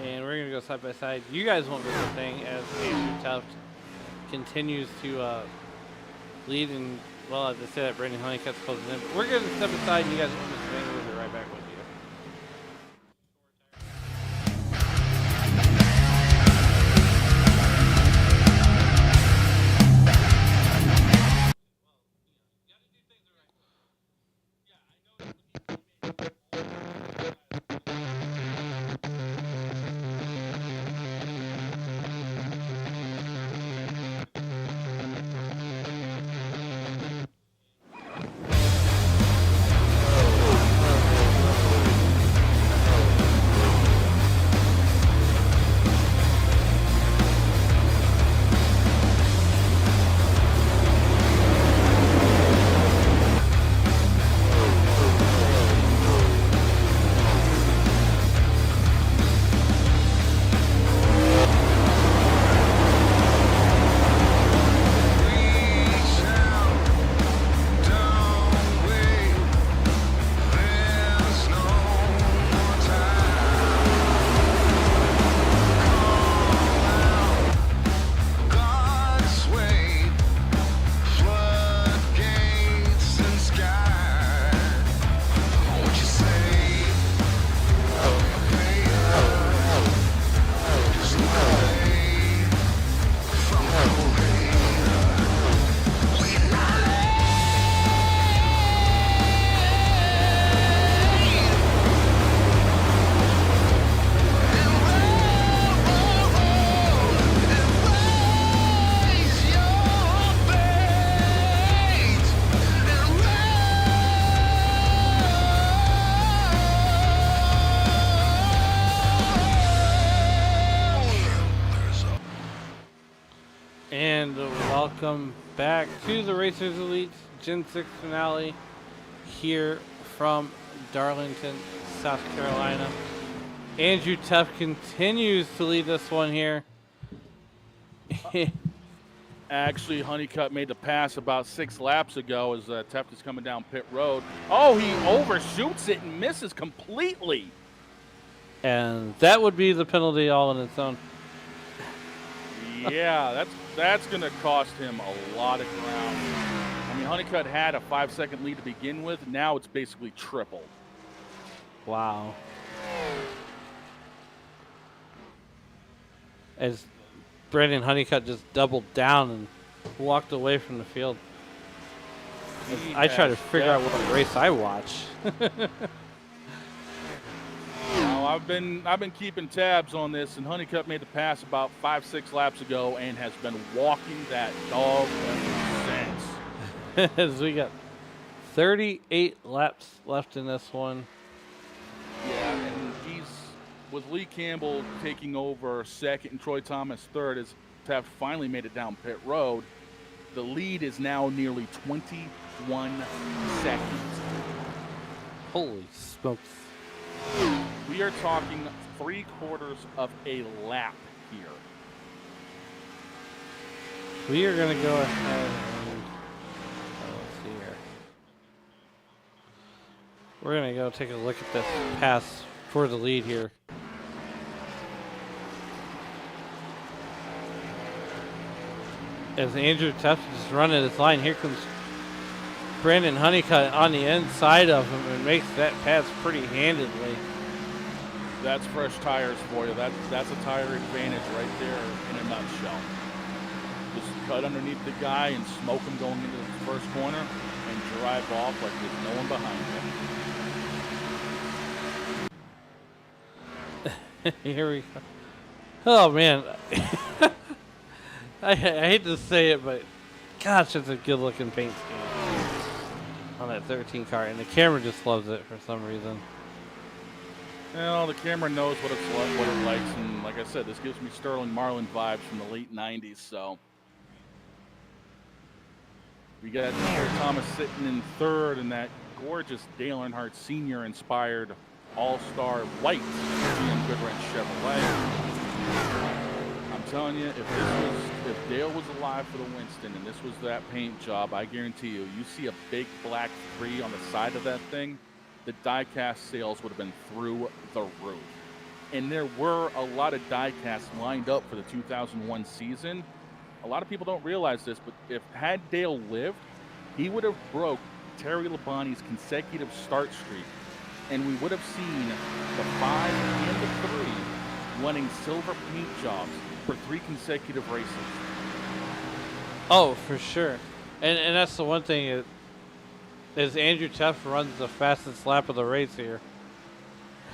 Speaker 1: and we're gonna go side by side. You guys won't miss a thing as Andrew Tuft continues to lead, and well, as I say that, Brandon Honeycutt's closing in. But we're gonna step aside, and you guys won't miss a thing. We'll be right back with you. And welcome back to the Racers Elite Gen 6 finale here from Darlington, South Carolina. Andrew Tuft continues to lead this one here.
Speaker 2: Actually, Honeycutt made the pass about 6 laps ago as Tuft is coming down pit road. Oh, he overshoots it and misses completely.
Speaker 1: And that would be the penalty all on its own.
Speaker 2: Yeah, that's going to cost him a lot of ground. I mean, Honeycutt had a 5-second lead to begin with. Now it's basically triple.
Speaker 1: Wow. As Brandon Honeycutt just doubled down and walked away from the field. I try to figure out what race I watch.
Speaker 2: Now, I've been keeping tabs on this, and Honeycutt made the pass about 5-6 laps ago and has been walking that dog ever since.
Speaker 1: As we got 38 laps left in this one.
Speaker 2: Yeah, and he's with Lee Campbell taking over second and Troy Thomas third as Tuft finally made it down pit road. The lead is now nearly 21 seconds.
Speaker 1: Holy smokes.
Speaker 2: We are talking 3/4 of a lap here.
Speaker 1: We are going to go ahead and let's see here. We're going to go take a look at this pass for the lead here. As Andrew Tuft is running his line, here comes Brandon Honeycutt on the inside of him and makes that pass pretty handedly.
Speaker 2: That's fresh tires for you. That's a tire advantage right there in a nutshell. Just cut underneath the guy and smoke him going into the first corner and drive off like there's no one behind him.
Speaker 1: Here we go. Oh, man. I hate to say it, but gosh, it's a good-looking paint scheme on that 13 car, and the camera just loves it for some reason.
Speaker 2: Well, the camera knows what it likes, and like I said, this gives me Sterling Marlin vibes from the late 90s, so. We got Troy Thomas sitting in third in that gorgeous Dale Earnhardt Sr.-inspired all-star white GM Goodwrench Chevrolet. I'm telling you, if Dale was alive for the Winston and this was that paint job, I guarantee you see a big black 3 on the side of that thing, the die-cast sales would have been through the roof. and there were a lot of die-casts lined up for the 2001 season. A lot of people don't realize this, but had Dale lived, he would have broke Terry Labonte's consecutive start streak, and we would have seen the 5 and the 3 winning silver paint jobs for 3 consecutive races.
Speaker 1: Oh, for sure. And that's the one thing is Andrew Tuff runs the fastest lap of the race here.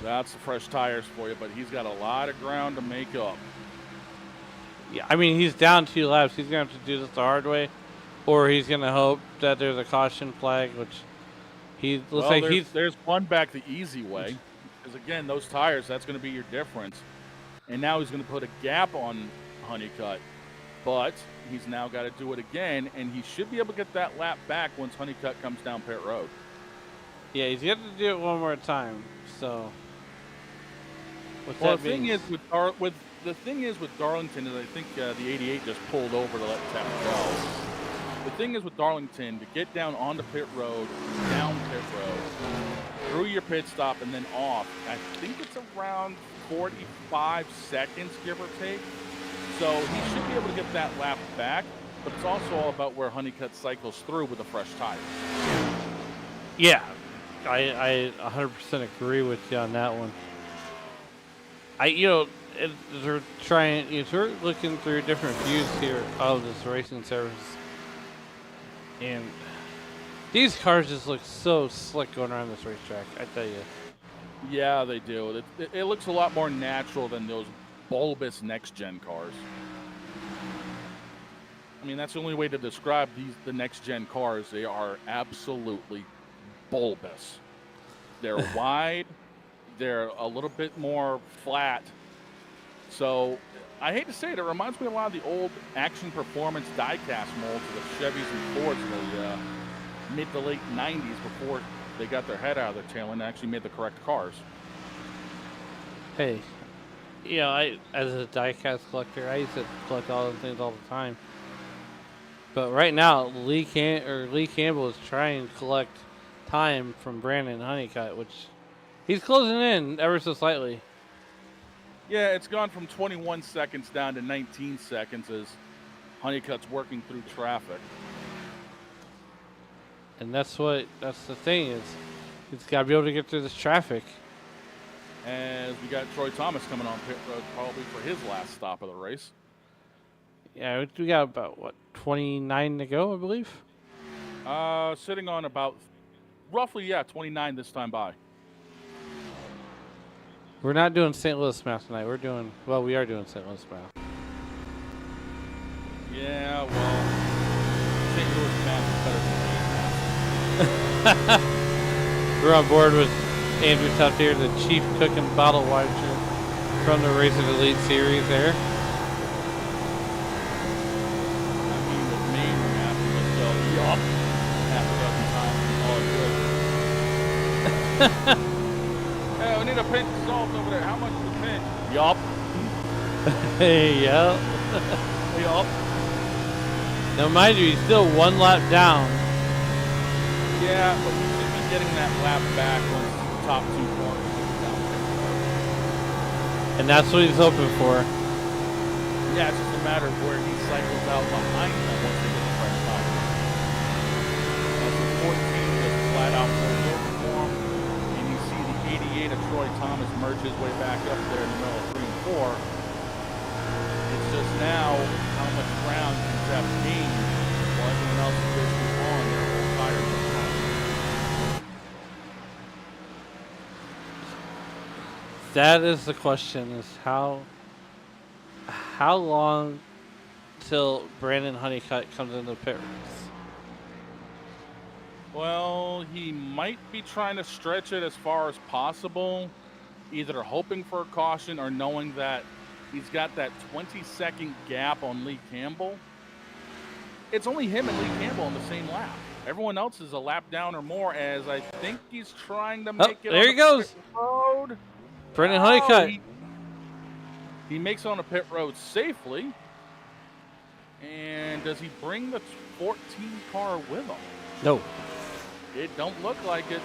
Speaker 2: That's the fresh tires for you, but he's got a lot of ground to make up.
Speaker 1: Yeah, I mean, he's down 2 laps. He's going to have to do this the hard way, or he's going to hope that there's a caution flag, which
Speaker 2: there's one back the easy way. Because, again, those tires, that's going to be your difference. And now he's going to put a gap on Honeycutt. But he's now got to do it again, and he should be able to get that lap back once Honeycutt comes down pit road.
Speaker 1: Yeah, he's got to do it one more time. So,
Speaker 2: the thing is with Darlington is I think the 88 just pulled over to let Tap go. The thing is with Darlington, to get down onto pit road, down pit road, through your pit stop, and then off, I think it's around 45 seconds, give or take. So he should be able to get that lap back, but it's also all about where Honeycutt cycles through with a fresh tire.
Speaker 1: Yeah, I 100% agree with you on that one. We're looking through different views here of this racing service, and these cars just look so slick going around this racetrack, I tell you.
Speaker 2: Yeah, they do. It looks a lot more natural than those bulbous next-gen cars. I mean, that's the only way to describe the next-gen cars. They are absolutely bulbous. They're wide. They're a little bit more flat. So I hate to say it, it reminds me a lot of the old Action Performance die-cast molds of the Chevys and Fords in the mid to late 90s before they got their head out of their tail and actually made the correct cars.
Speaker 1: Hey, as a die-cast collector, I used to collect all those things all the time. But right now, Lee Campbell is trying to collect time from Brandon Honeycutt, which he's closing in ever so slightly.
Speaker 2: Yeah, it's gone from 21 seconds down to 19 seconds as Honeycutt's working through traffic.
Speaker 1: And that's the thing is, he's got to be able to get through this traffic.
Speaker 2: As we got Troy Thomas coming on pit road probably for his last stop of the race.
Speaker 1: Yeah, we got about, 29 to go, I believe?
Speaker 2: Sitting on about, roughly, 29 this time by.
Speaker 1: We're not doing St. Louis math tonight. We are doing St. Louis math.
Speaker 2: Yeah, well, St. Louis math is better than math.
Speaker 1: We're on board with Andrew Tuff here, the chief cook and bottle washer from the Racing Elite Series there.
Speaker 2: I mean, with me, we're going to have to just go, yup, half a dozen times and call it good. Hey, we need a pinch of salt over there. How much is a pinch? Yup.
Speaker 1: Hey, yup.
Speaker 2: Yup.
Speaker 1: Now, mind you, he's still 1 lap down.
Speaker 2: Yeah, but we should be getting that lap back once the top 2 corners are down.
Speaker 1: And that's what he's hoping for.
Speaker 2: Yeah, it's just a matter of where he cycles out behind them once they get the fresh tire. As the 14 just flat out pulls over for him, and you see the 88 of Troy Thomas merge his way back up there in the middle of 3 and 4. It's just now how much ground can Jeff gain while everyone else is basically on their whole tires up front.
Speaker 1: That is the question: is how long till Brandon Honeycutt comes into the pit race?
Speaker 2: Well, he might be trying to stretch it as far as possible, either hoping for a caution or knowing that he's got that 20-second gap on Lee Campbell. It's only him and Lee Campbell on the same lap. Everyone else is a lap down or more, as I think he's trying to make it
Speaker 1: there
Speaker 2: on
Speaker 1: he
Speaker 2: the
Speaker 1: goes.
Speaker 2: pit road.
Speaker 1: Brandon Honeycutt.
Speaker 2: He makes it on a pit road safely. And does he bring the 14 car with him?
Speaker 1: No.
Speaker 2: It don't look like it.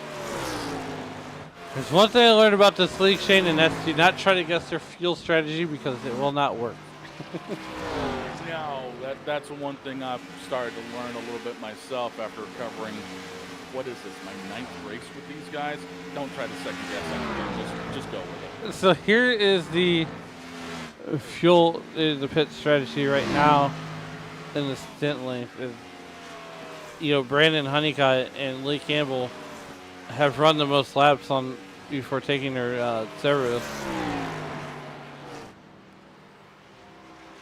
Speaker 1: There's one thing I learned about this league, Shane, and that's do not try to guess their fuel strategy because it will not work.
Speaker 2: No, that's one thing I've started to learn a little bit myself after covering, what is this, my 9th race with these guys? Don't try to second guess anything, just go with it.
Speaker 1: So here is the fuel, the pit strategy right now in the stint length. You know, Brandon Honeycutt and Lee Campbell have run the most laps on before taking their service.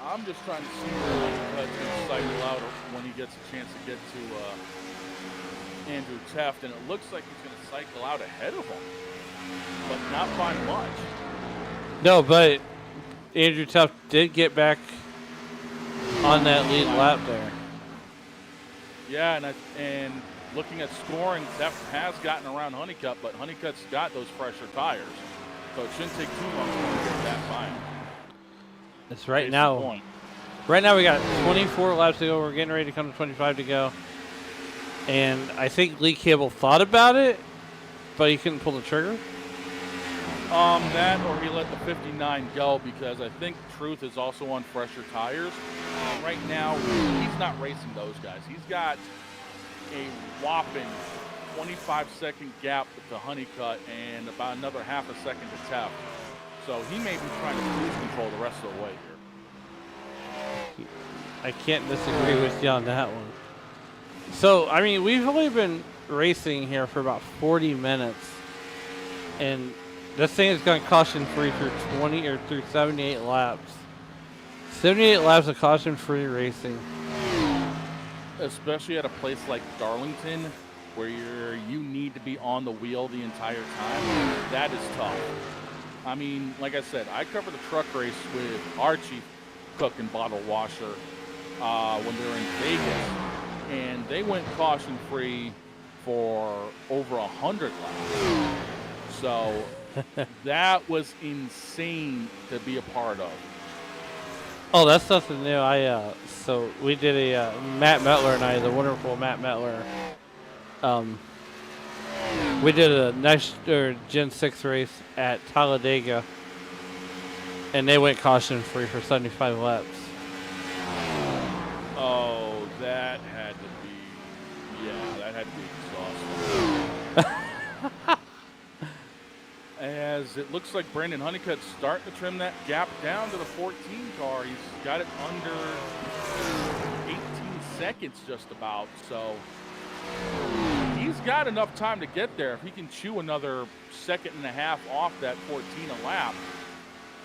Speaker 2: I'm just trying to see where Honeycutt's going to cycle out when he gets a chance to get to Andrew Teft, and it looks like he's going to cycle out ahead of him, but not by much.
Speaker 1: No, but Andrew Teft did get back on that lead lap there.
Speaker 2: Yeah, and looking at scoring, Teft has gotten around Honeycutt, but Honeycutt's got those fresher tires, so it shouldn't take too long to get that by him.
Speaker 1: It's right now. Right now we got 24 laps to go. We're getting ready to come to 25 to go. And I think Lee Campbell thought about it, but he couldn't pull the trigger.
Speaker 2: That or he let the 59 go because I think Truth is also on fresher tires. Right now, he's not racing those guys. He's got a whopping 25-second gap to Honeycutt and about another half a second to Teft. So he may be trying to cruise control the rest of the way here.
Speaker 1: I can't disagree with you on that one. So, I mean, we've only been racing here for about 40 minutes. And this thing has gone caution-free through 78 laps. 78 laps of caution-free racing.
Speaker 2: Especially at a place like Darlington, where you need to be on the wheel the entire time. That is tough. I mean, like I said, I covered the truck race with our chief cook and bottle washer when they were in Vegas, and they went caution-free for over 100 laps. So that was insane to be a part of.
Speaker 1: Oh, that's something new. So we did a Matt Metler and I, the wonderful Matt Metler. We did a Gen 6 race at Talladega, and they went caution-free for 75 laps.
Speaker 2: Oh, that had to be exhausting. As it looks like Brandon Honeycutt's starting to trim that gap down to the 14 car. He's got it under 18 seconds just about, so he's got enough time to get there. If he can chew another second and a half off that 14 a lap,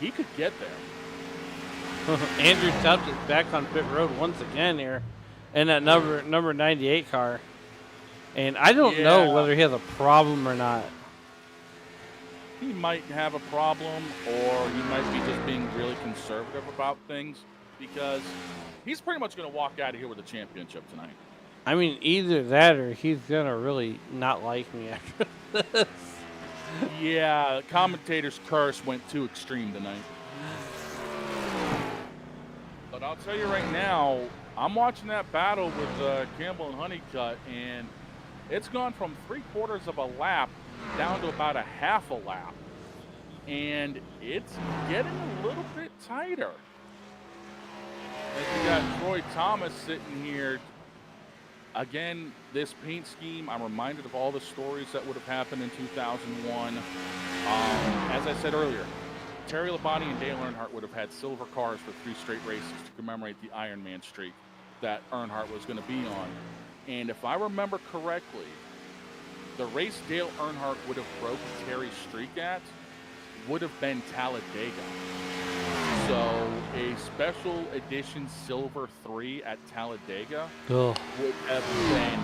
Speaker 2: he could get there.
Speaker 1: Andrew Teft is back on pit road once again here in that number 98 car. And I don't know whether he has a problem or not.
Speaker 2: He might have a problem, or he might be just being really conservative about things, because he's pretty much going to walk out of here with a championship tonight.
Speaker 1: I mean, either that or he's going to really not like me after this.
Speaker 2: Yeah, commentator's curse went too extreme tonight. But I'll tell you right now, I'm watching that battle with Campbell and Honeycutt, and it's gone from 3/4 of a lap down to about a half a lap. And it's getting a little bit tighter. As we got Troy Thomas sitting here. Again, this paint scheme, I'm reminded of all the stories that would have happened in 2001. As I said earlier, Terry Labonte and Dale Earnhardt would have had silver cars for 3 straight races to commemorate the Ironman streak that Earnhardt was going to be on. And if I remember correctly, the race Dale Earnhardt would have broken Terry's streak at would have been Talladega. So a special edition Silver 3 at Talladega would have been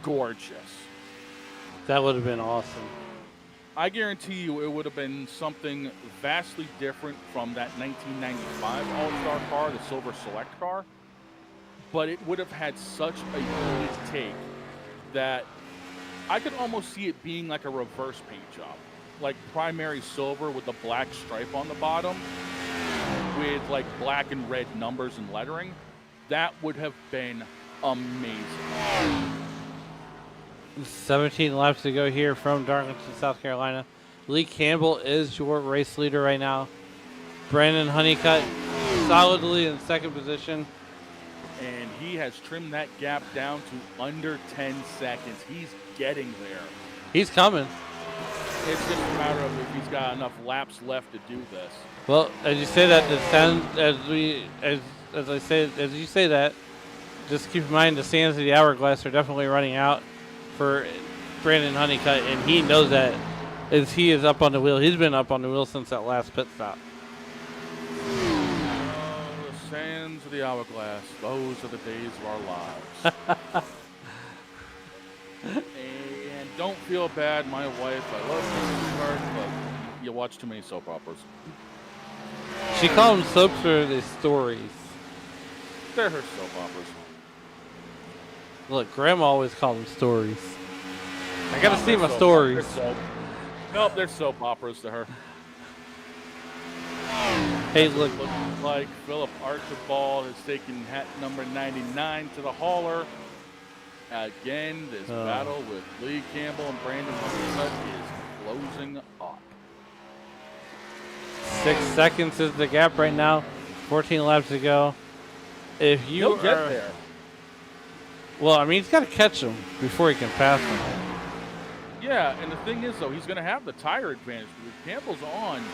Speaker 2: gorgeous.
Speaker 1: That would have been awesome.
Speaker 2: I guarantee you it would have been something vastly different from that 1995 All-Star car, the Silver Select car. But it would have had such a unique take that I could almost see it being like a reverse paint job. Like primary silver with the black stripe on the bottom with like black and red numbers and lettering. That would have been amazing.
Speaker 1: 17 laps to go here from Darlington, South Carolina. Lee Campbell is your race leader right now. Brandon Honeycutt solidly in second position.
Speaker 2: And he has trimmed that gap down to under 10 seconds. He's getting there.
Speaker 1: He's coming.
Speaker 2: It's just a matter of if he's got enough laps left to do this.
Speaker 1: Well, as you say that, as you say that, just keep in mind the sands of the hourglass are definitely running out for Brandon Honeycutt, and he knows that as he is up on the wheel. He's been up on the wheel since that last pit stop.
Speaker 2: Oh, the sands of the hourglass. Those are the days of our lives. And don't feel bad, my wife. I love you, sweetheart, but you watch too many soap operas.
Speaker 1: She calls them soaps for the stories.
Speaker 2: They're her soap operas.
Speaker 1: Look, Grandma always called them stories. I gotta see my stories.
Speaker 2: Nope, they're soap operas to her.
Speaker 1: Hey, look.
Speaker 2: Looks like Philip Archibald has taken hat number 99 to the hauler. Again, this battle with Lee Campbell and Brandon Honeycutt is closing up.
Speaker 1: 6 seconds is the gap right now. 14 laps to go. If you
Speaker 2: He'll get there.
Speaker 1: Well, I mean, he's got to catch him before he can pass him.
Speaker 2: Yeah, and the thing is, though, he's going to have the tire advantage because Campbell's on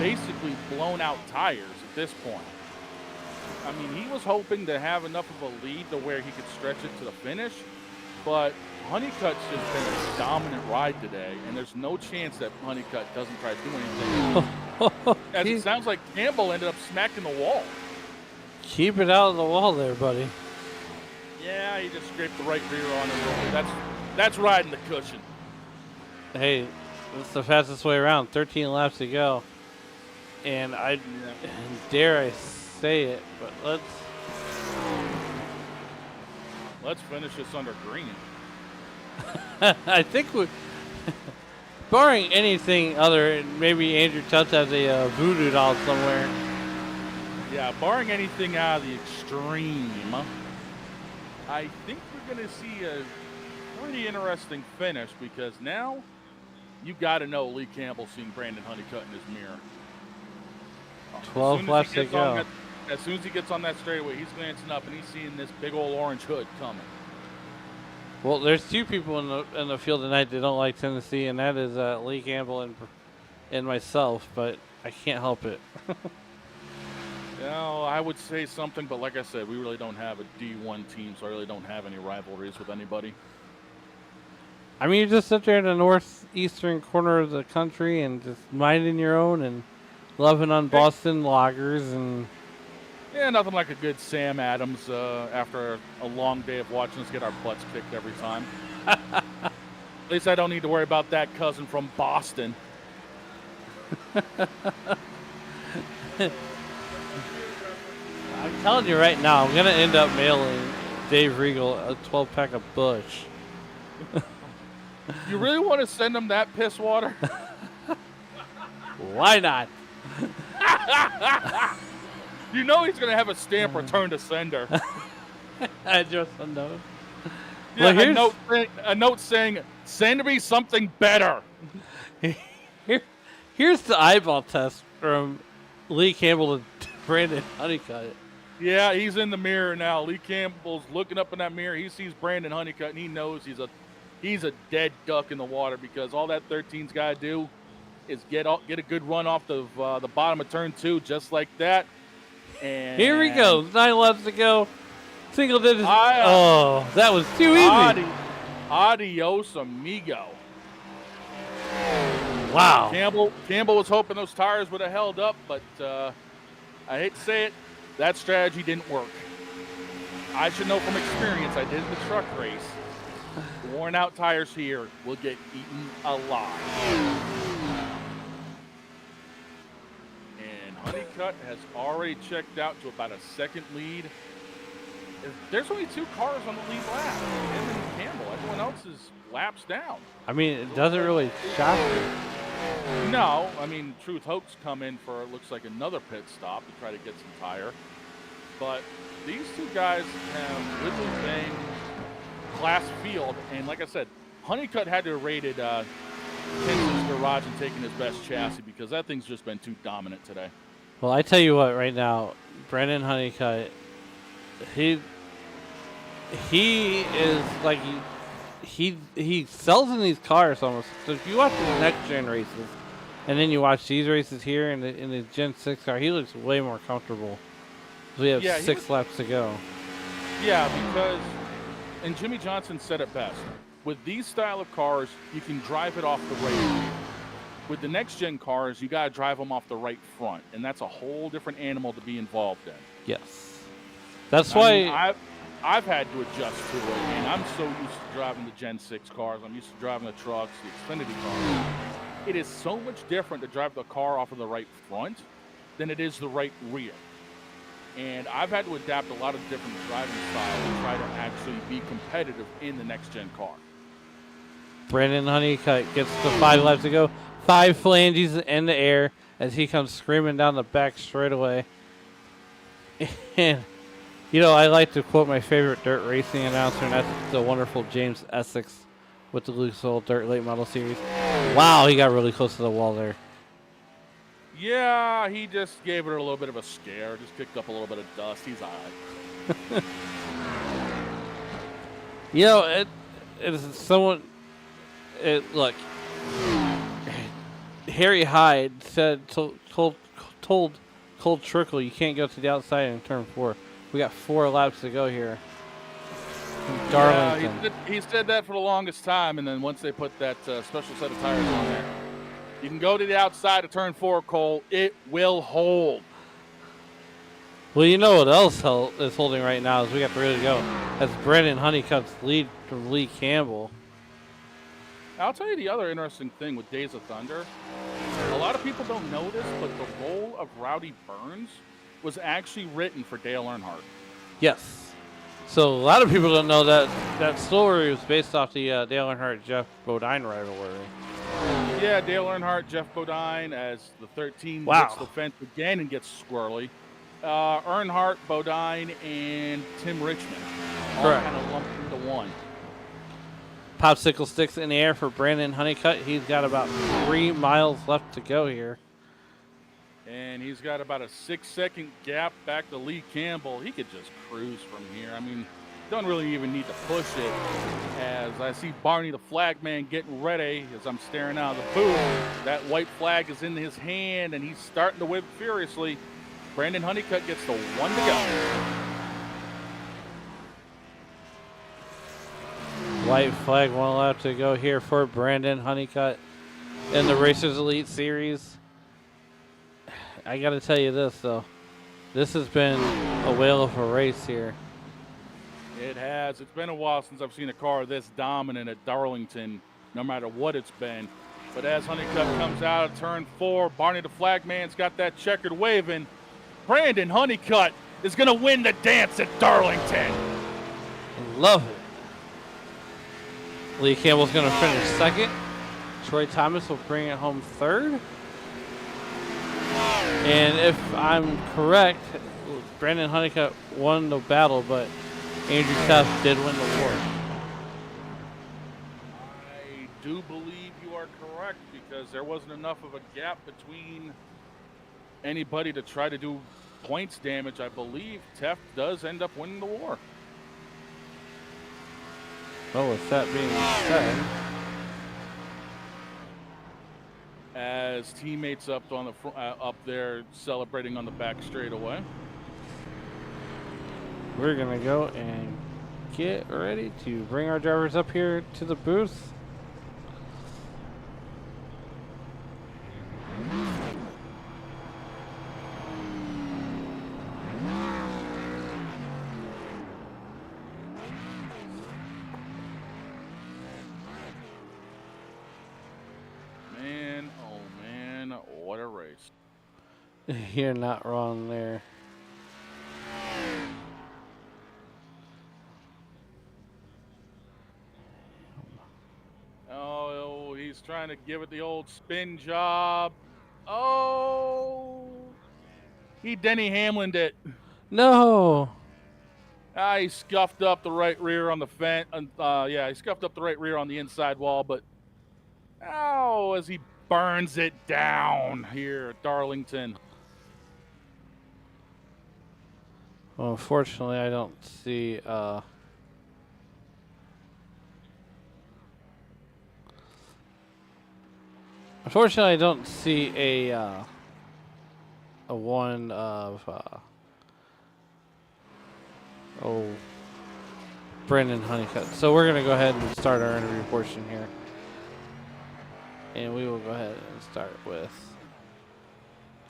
Speaker 2: basically blown-out tires at this point. I mean, he was hoping to have enough of a lead to where he could stretch it to the finish, but Honeycutt's just been a dominant ride today, and there's no chance that Honeycutt doesn't try to do anything. As it sounds like Campbell ended up smacking the wall.
Speaker 1: Keep it out of the wall there, buddy.
Speaker 2: Yeah, he just scraped the right rear on it. That's riding the cushion.
Speaker 1: Hey, that's the fastest way around. 13 laps to go. And dare I say it, but
Speaker 2: let's finish this under green.
Speaker 1: I think barring anything other, maybe Andrew Tutt has a voodoo doll somewhere.
Speaker 2: Yeah, barring anything out of the extreme, I think we're going to see a pretty interesting finish because now you got to know Lee Campbell seeing Brandon Honeycutt in his mirror.
Speaker 1: 12 laps to go.
Speaker 2: As soon as he gets on that straightaway, he's glancing up and he's seeing this big old orange hood coming.
Speaker 1: Well, there's two people in the field tonight that don't like Tennessee, and that is Lee Campbell and myself, but I can't help it.
Speaker 2: Well, I would say something, but like I said, we really don't have a D1 team, so I really don't have any rivalries with anybody.
Speaker 1: I mean, you just sit there in the northeastern corner of the country and just minding your own and loving on Boston lagers and...
Speaker 2: Yeah, nothing like a good Sam Adams after a long day of watching us get our butts kicked every time. At least I don't need to worry about that cousin from Boston.
Speaker 1: I'm telling you right now, I'm going to end up mailing Dave Regal a 12-pack of Busch.
Speaker 2: You really want to send him that piss water?
Speaker 1: Why not?
Speaker 2: You know he's going to have a stamp return to sender.
Speaker 1: Address unknown.
Speaker 2: Yeah, well, a note saying, send me something better.
Speaker 1: Here's the eyeball test from Lee Campbell to Brandon Honeycutt.
Speaker 2: Yeah, he's in the mirror now. Lee Campbell's looking up in that mirror. He sees Brandon Honeycutt, and he knows he's a dead duck in the water because all that 13's got to do is get a good run off the bottom of turn 2, just like that. And
Speaker 1: here we go. 9 laps to go. Single digits. That was too easy.
Speaker 2: Adios, amigo.
Speaker 1: Wow.
Speaker 2: Campbell was hoping those tires would have held up, but I hate to say it, that strategy didn't work. I should know from experience. I did the truck race. Worn out tires here will get eaten alive. And Honeycutt has already checked out to about a second lead. There's only 2 cars on the lead lap, him and Campbell. Everyone else is laps down.
Speaker 1: I mean, it doesn't really shock me.
Speaker 2: No, I mean, Truth Hoax come in for, it looks like, another pit stop to try to get some tire. But these 2 guys have literally been class field. And like I said, Honeycutt had to have rated Kinsler's garage and taken his best chassis because that thing's just been too dominant today.
Speaker 1: Well, I tell you what, right now, Brandon Honeycutt, he is like he sells in these cars almost. So if you watch the next gen races, and then you watch these races here in the Gen 6 car, he looks way more comfortable. We have 6 laps to go.
Speaker 2: Yeah, because, and Jimmy Johnson said it best, with these style of cars, you can drive it off the right rear. With the next gen cars, you got to drive them off the right front, and that's a whole different animal to be involved in.
Speaker 1: Yes. That's why
Speaker 2: I've had to adjust to it, and I'm so used to driving the Gen 6 cars. I'm used to driving the trucks, the Xfinity cars. It is so much different to drive the car off of the right front than it is the right rear. And I've had to adapt a lot of different driving styles to try to actually be competitive in the next gen car.
Speaker 1: Brandon Honeycutt gets the 5 laps to go. 5 flanges in the air as he comes screaming down the back straightaway. And, you know, I like to quote my favorite dirt racing announcer, and that's the wonderful James Essex with the Lucas Oil Dirt Late Model Series. Wow, he got really close to the wall there.
Speaker 2: Yeah, he just gave it a little bit of a scare. Just picked up a little bit of dust. He's all right.
Speaker 1: You know, it is someone. Look, Harry Hyde told Cole Trickle you can't go to the outside in turn 4. We got 4 laps to go here. Darlington.
Speaker 2: Yeah, he said that for the longest time, and then once they put that special set of tires on there, you can go to the outside of turn 4, Cole. It will hold.
Speaker 1: Well, you know what else is holding right now is we got ready to go. That's Brandon Honeycutt's lead from Lee Campbell.
Speaker 2: I'll tell you the other interesting thing with Days of Thunder. A lot of people don't know this, but the role of Rowdy Burns was actually written for Dale Earnhardt.
Speaker 1: Yes. So a lot of people don't know that story was based off the Dale Earnhardt-Jeff Bodine rivalry.
Speaker 2: Yeah, Dale Earnhardt, Jeff Bodine, as the 13 hits the fence again and gets squirrely. Earnhardt, Bodine, and Tim Richmond all kind of lumped into one.
Speaker 1: Popsicle sticks in the air for Brandon Honeycutt. He's got about 3 miles left to go here.
Speaker 2: And he's got about a 6-second gap back to Lee Campbell. He could just cruise from here. I mean, don't really even need to push it. As I see Barney the flag man getting ready as I'm staring out of the booth. That white flag is in his hand, and he's starting to whip furiously. Brandon Honeycutt gets the 1 to go.
Speaker 1: White flag, 1 lap to go here for Brandon Honeycutt in the Racers Elite Series. I got to tell you this, though. This has been a whale of a race here.
Speaker 2: It has. It's been a while since I've seen a car this dominant at Darlington, no matter what it's been. But as Honeycutt comes out of turn 4, Barney the flagman's got that checkered waving. Brandon Honeycutt is going to win the dance at Darlington.
Speaker 1: Love it. Lee Campbell's going to finish 2nd. Troy Thomas will bring it home 3rd. And if I'm correct, Brandon Honeycutt won the battle, but Andrew Tuff did win the war.
Speaker 2: I do believe you are correct because there wasn't enough of a gap between anybody to try to do points damage. I believe Teff does end up winning the war.
Speaker 1: Well, with that being said,
Speaker 2: as teammates up on the up there celebrating on the back straightaway,
Speaker 1: we're gonna go and get ready to bring our drivers up here to the booth.
Speaker 2: What a race.
Speaker 1: You're not wrong there.
Speaker 2: Oh, he's trying to give it the old spin job. Oh, he Denny Hamlin'd it.
Speaker 1: No.
Speaker 2: He scuffed up the right rear on the fence. Yeah, he scuffed up the right rear on the inside wall, but as he burns it down here at Darlington.
Speaker 1: Well, unfortunately, I don't see. Unfortunately, I don't see a one of Brandon Honeycutt. So we're gonna go ahead and start our interview portion here, and we will go ahead and start with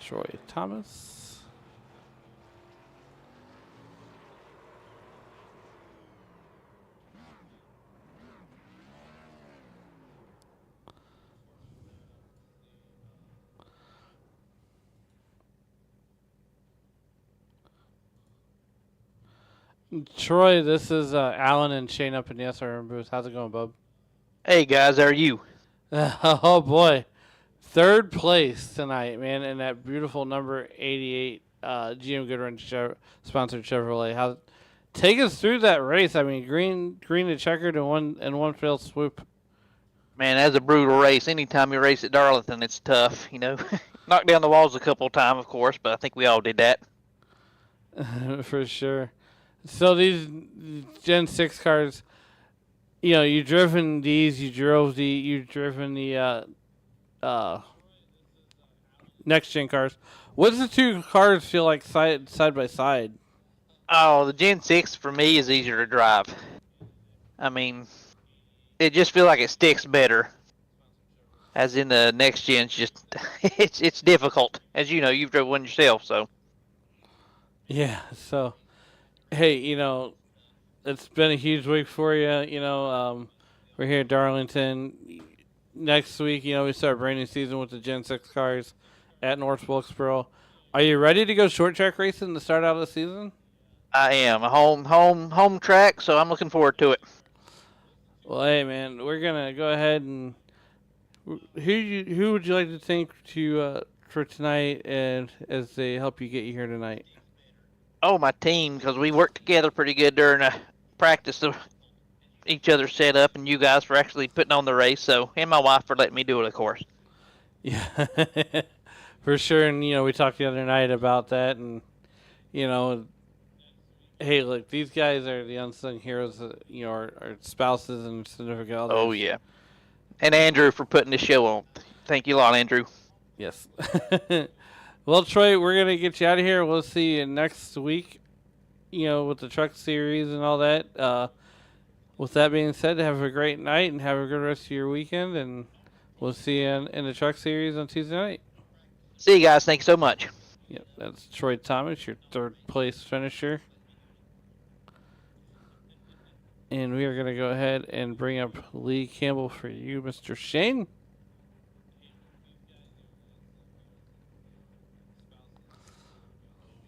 Speaker 1: Troy Thomas. Troy, this is Alan and Shane up in the SRM booth. How's it going, bub?
Speaker 3: Hey guys, how are you?
Speaker 1: Oh boy, third place tonight, man, in that beautiful number 88 GM Goodrun sponsored Chevrolet. Take us through that race? I mean, green to checkered in one fell swoop.
Speaker 3: Man, that's a brutal race. Anytime you race at Darlington, it's tough, you know. Knocked down the walls a couple of times, of course, but I think we all did that.
Speaker 1: For sure. So these Gen 6 cars, you know, you've driven these, you've driven the next gen cars. What does the two cars feel like side by side?
Speaker 3: Oh, the Gen 6 for me is easier to drive. I mean, it just feels like it sticks better. As in the next gen's just, it's difficult. As you know, you've driven one yourself, so.
Speaker 1: Yeah, so, hey, you know, it's been a huge week for you. You know, we're here at Darlington. Next week, you know, we start a brand new season with the Gen 6 cars at North Wilkesboro. Are you ready to go short track racing to start out the season?
Speaker 3: I am a home track, so I'm looking forward to it.
Speaker 1: Well, hey, man, we're gonna go ahead and who would you like to thank for tonight, and as they help you get you here tonight?
Speaker 3: Oh, my team, because we worked together pretty good during practice of each other's setup, and you guys for actually putting on the race. So, and my wife for letting me do it, of course.
Speaker 1: Yeah, for sure. And you know, we talked the other night about that, and you know, hey, look, these guys are the unsung heroes. You know, our spouses and significant others.
Speaker 3: Oh yeah, and Andrew for putting the show on. Thank you a lot, Andrew.
Speaker 1: Yes. Well, Troy, we're gonna get you out of here. We'll see you next week. You know, with the truck series and all that. With that being said, have a great night and have a good rest of your weekend. And we'll see you in the truck series on Tuesday night.
Speaker 3: See you guys. Thank you so much.
Speaker 1: Yep, that's Troy Thomas, your third place finisher. And we are going to go ahead and bring up Lee Campbell for you, Mr. Shane.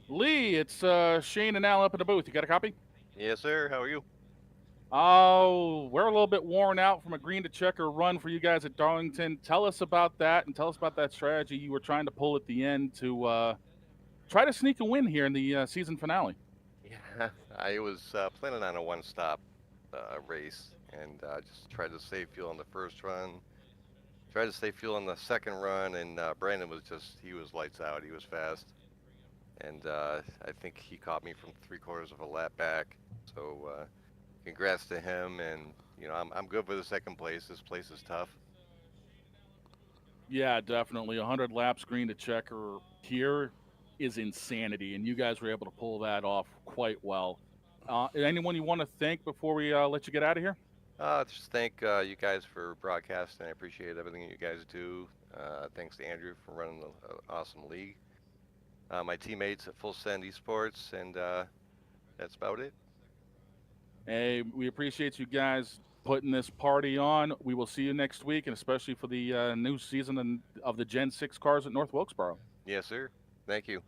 Speaker 2: Lee, it's Shane and Al up in the booth. You got a copy?
Speaker 4: Yes, sir. How are you?
Speaker 2: Oh, we're a little bit worn out from a green to checker run for you guys at Darlington. Tell us about that, and tell us about that strategy you were trying to pull at the end to try to sneak a win here in the season finale.
Speaker 4: Yeah, I was planning on a one-stop race, and just tried to save fuel on the first run. Tried to save fuel on the second run, and Brandon he was lights out. He was fast, and I think he caught me from 3/4 of a lap back. So congrats to him, and you know I'm good for the second place. This place is tough.
Speaker 2: Yeah, definitely. 100 laps green to checker here is insanity, and you guys were able to pull that off quite well. Anyone you want to thank before we let you get out of here?
Speaker 4: Just thank you guys for broadcasting. I appreciate everything that you guys do. Thanks to Andrew for running the awesome league. My teammates at Full Send Esports, and that's about it.
Speaker 2: Hey, we appreciate you guys putting this party on. We will see you next week, and especially for the new season of the Gen 6 cars at North Wilkesboro.
Speaker 4: Yes, sir. Thank you.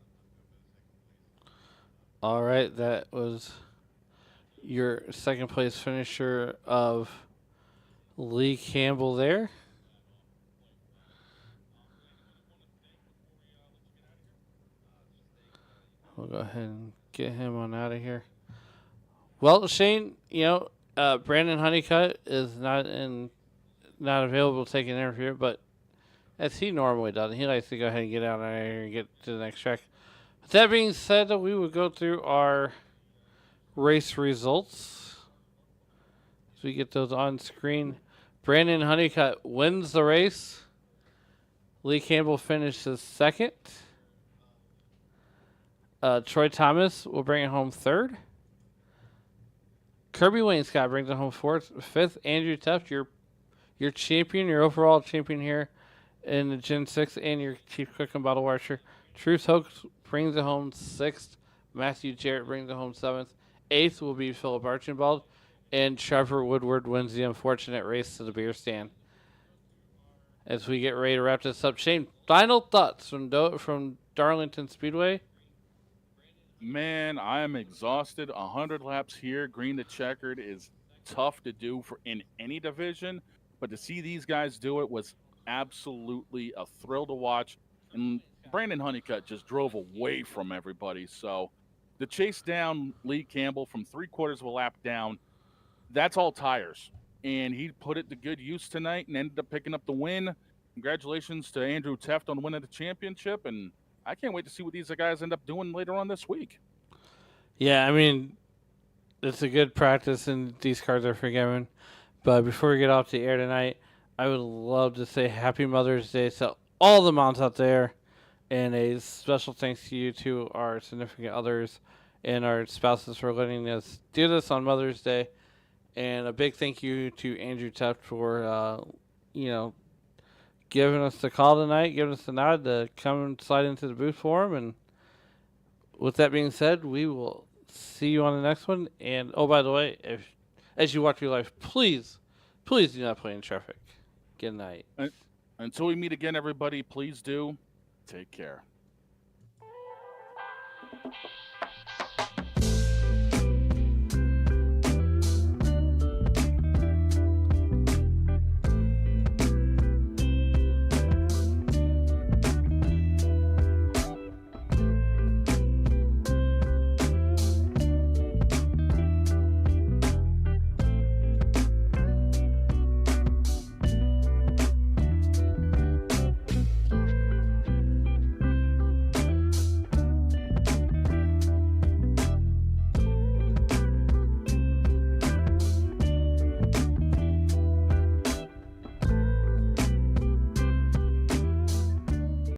Speaker 1: All right, that was your second place finisher of Lee Campbell there. We'll go ahead and get him on out of here. Well, Shane, Brandon Honeycutt is not available to take an interview, but as he normally does, he likes to go ahead and get out there and get to the next track. With that being said, we will go through our race results as we get those on screen. Brandon Honeycutt wins the race. Lee Campbell finishes second. Troy Thomas will bring it home third. Kirby Wainscott brings it home fifth. Andrew Tuft, your champion, your overall champion here in the Gen 6, and your chief cook and bottle washer. Truce Hoax brings it home sixth. Matthew Jarrett brings it home seventh. Eighth will be Philip Archibald. And Trevor Woodward wins the unfortunate race to the beer stand. As we get ready to wrap this up, Shane, final thoughts from Darlington Speedway?
Speaker 2: Man, I am exhausted. 100 laps here, green to checkered, is tough to do in any division. But to see these guys do it was absolutely a thrill to watch. And Brandon Honeycutt just drove away from everybody. So to chase down Lee Campbell from 3/4 of a lap down, that's all tires. And he put it to good use tonight and ended up picking up the win. Congratulations to Andrew Teft on winning the championship. And I can't wait to see what these guys end up doing later on this week.
Speaker 1: Yeah, I mean, it's a good practice, and these cars are forgiven. But before we get off the air tonight, I would love to say Happy Mother's Day to all the moms out there, and a special thanks to you to our significant others and our spouses for letting us do this on Mother's Day. And a big thank you to Andrew Tuft for, giving us the call tonight, giving us the nod to come and slide into the booth for him. And with that being said, we will see you on the next one. And, oh, by the way, as you watch your life, please do not play in traffic. Good night.
Speaker 2: Until we meet again, everybody, please do take care.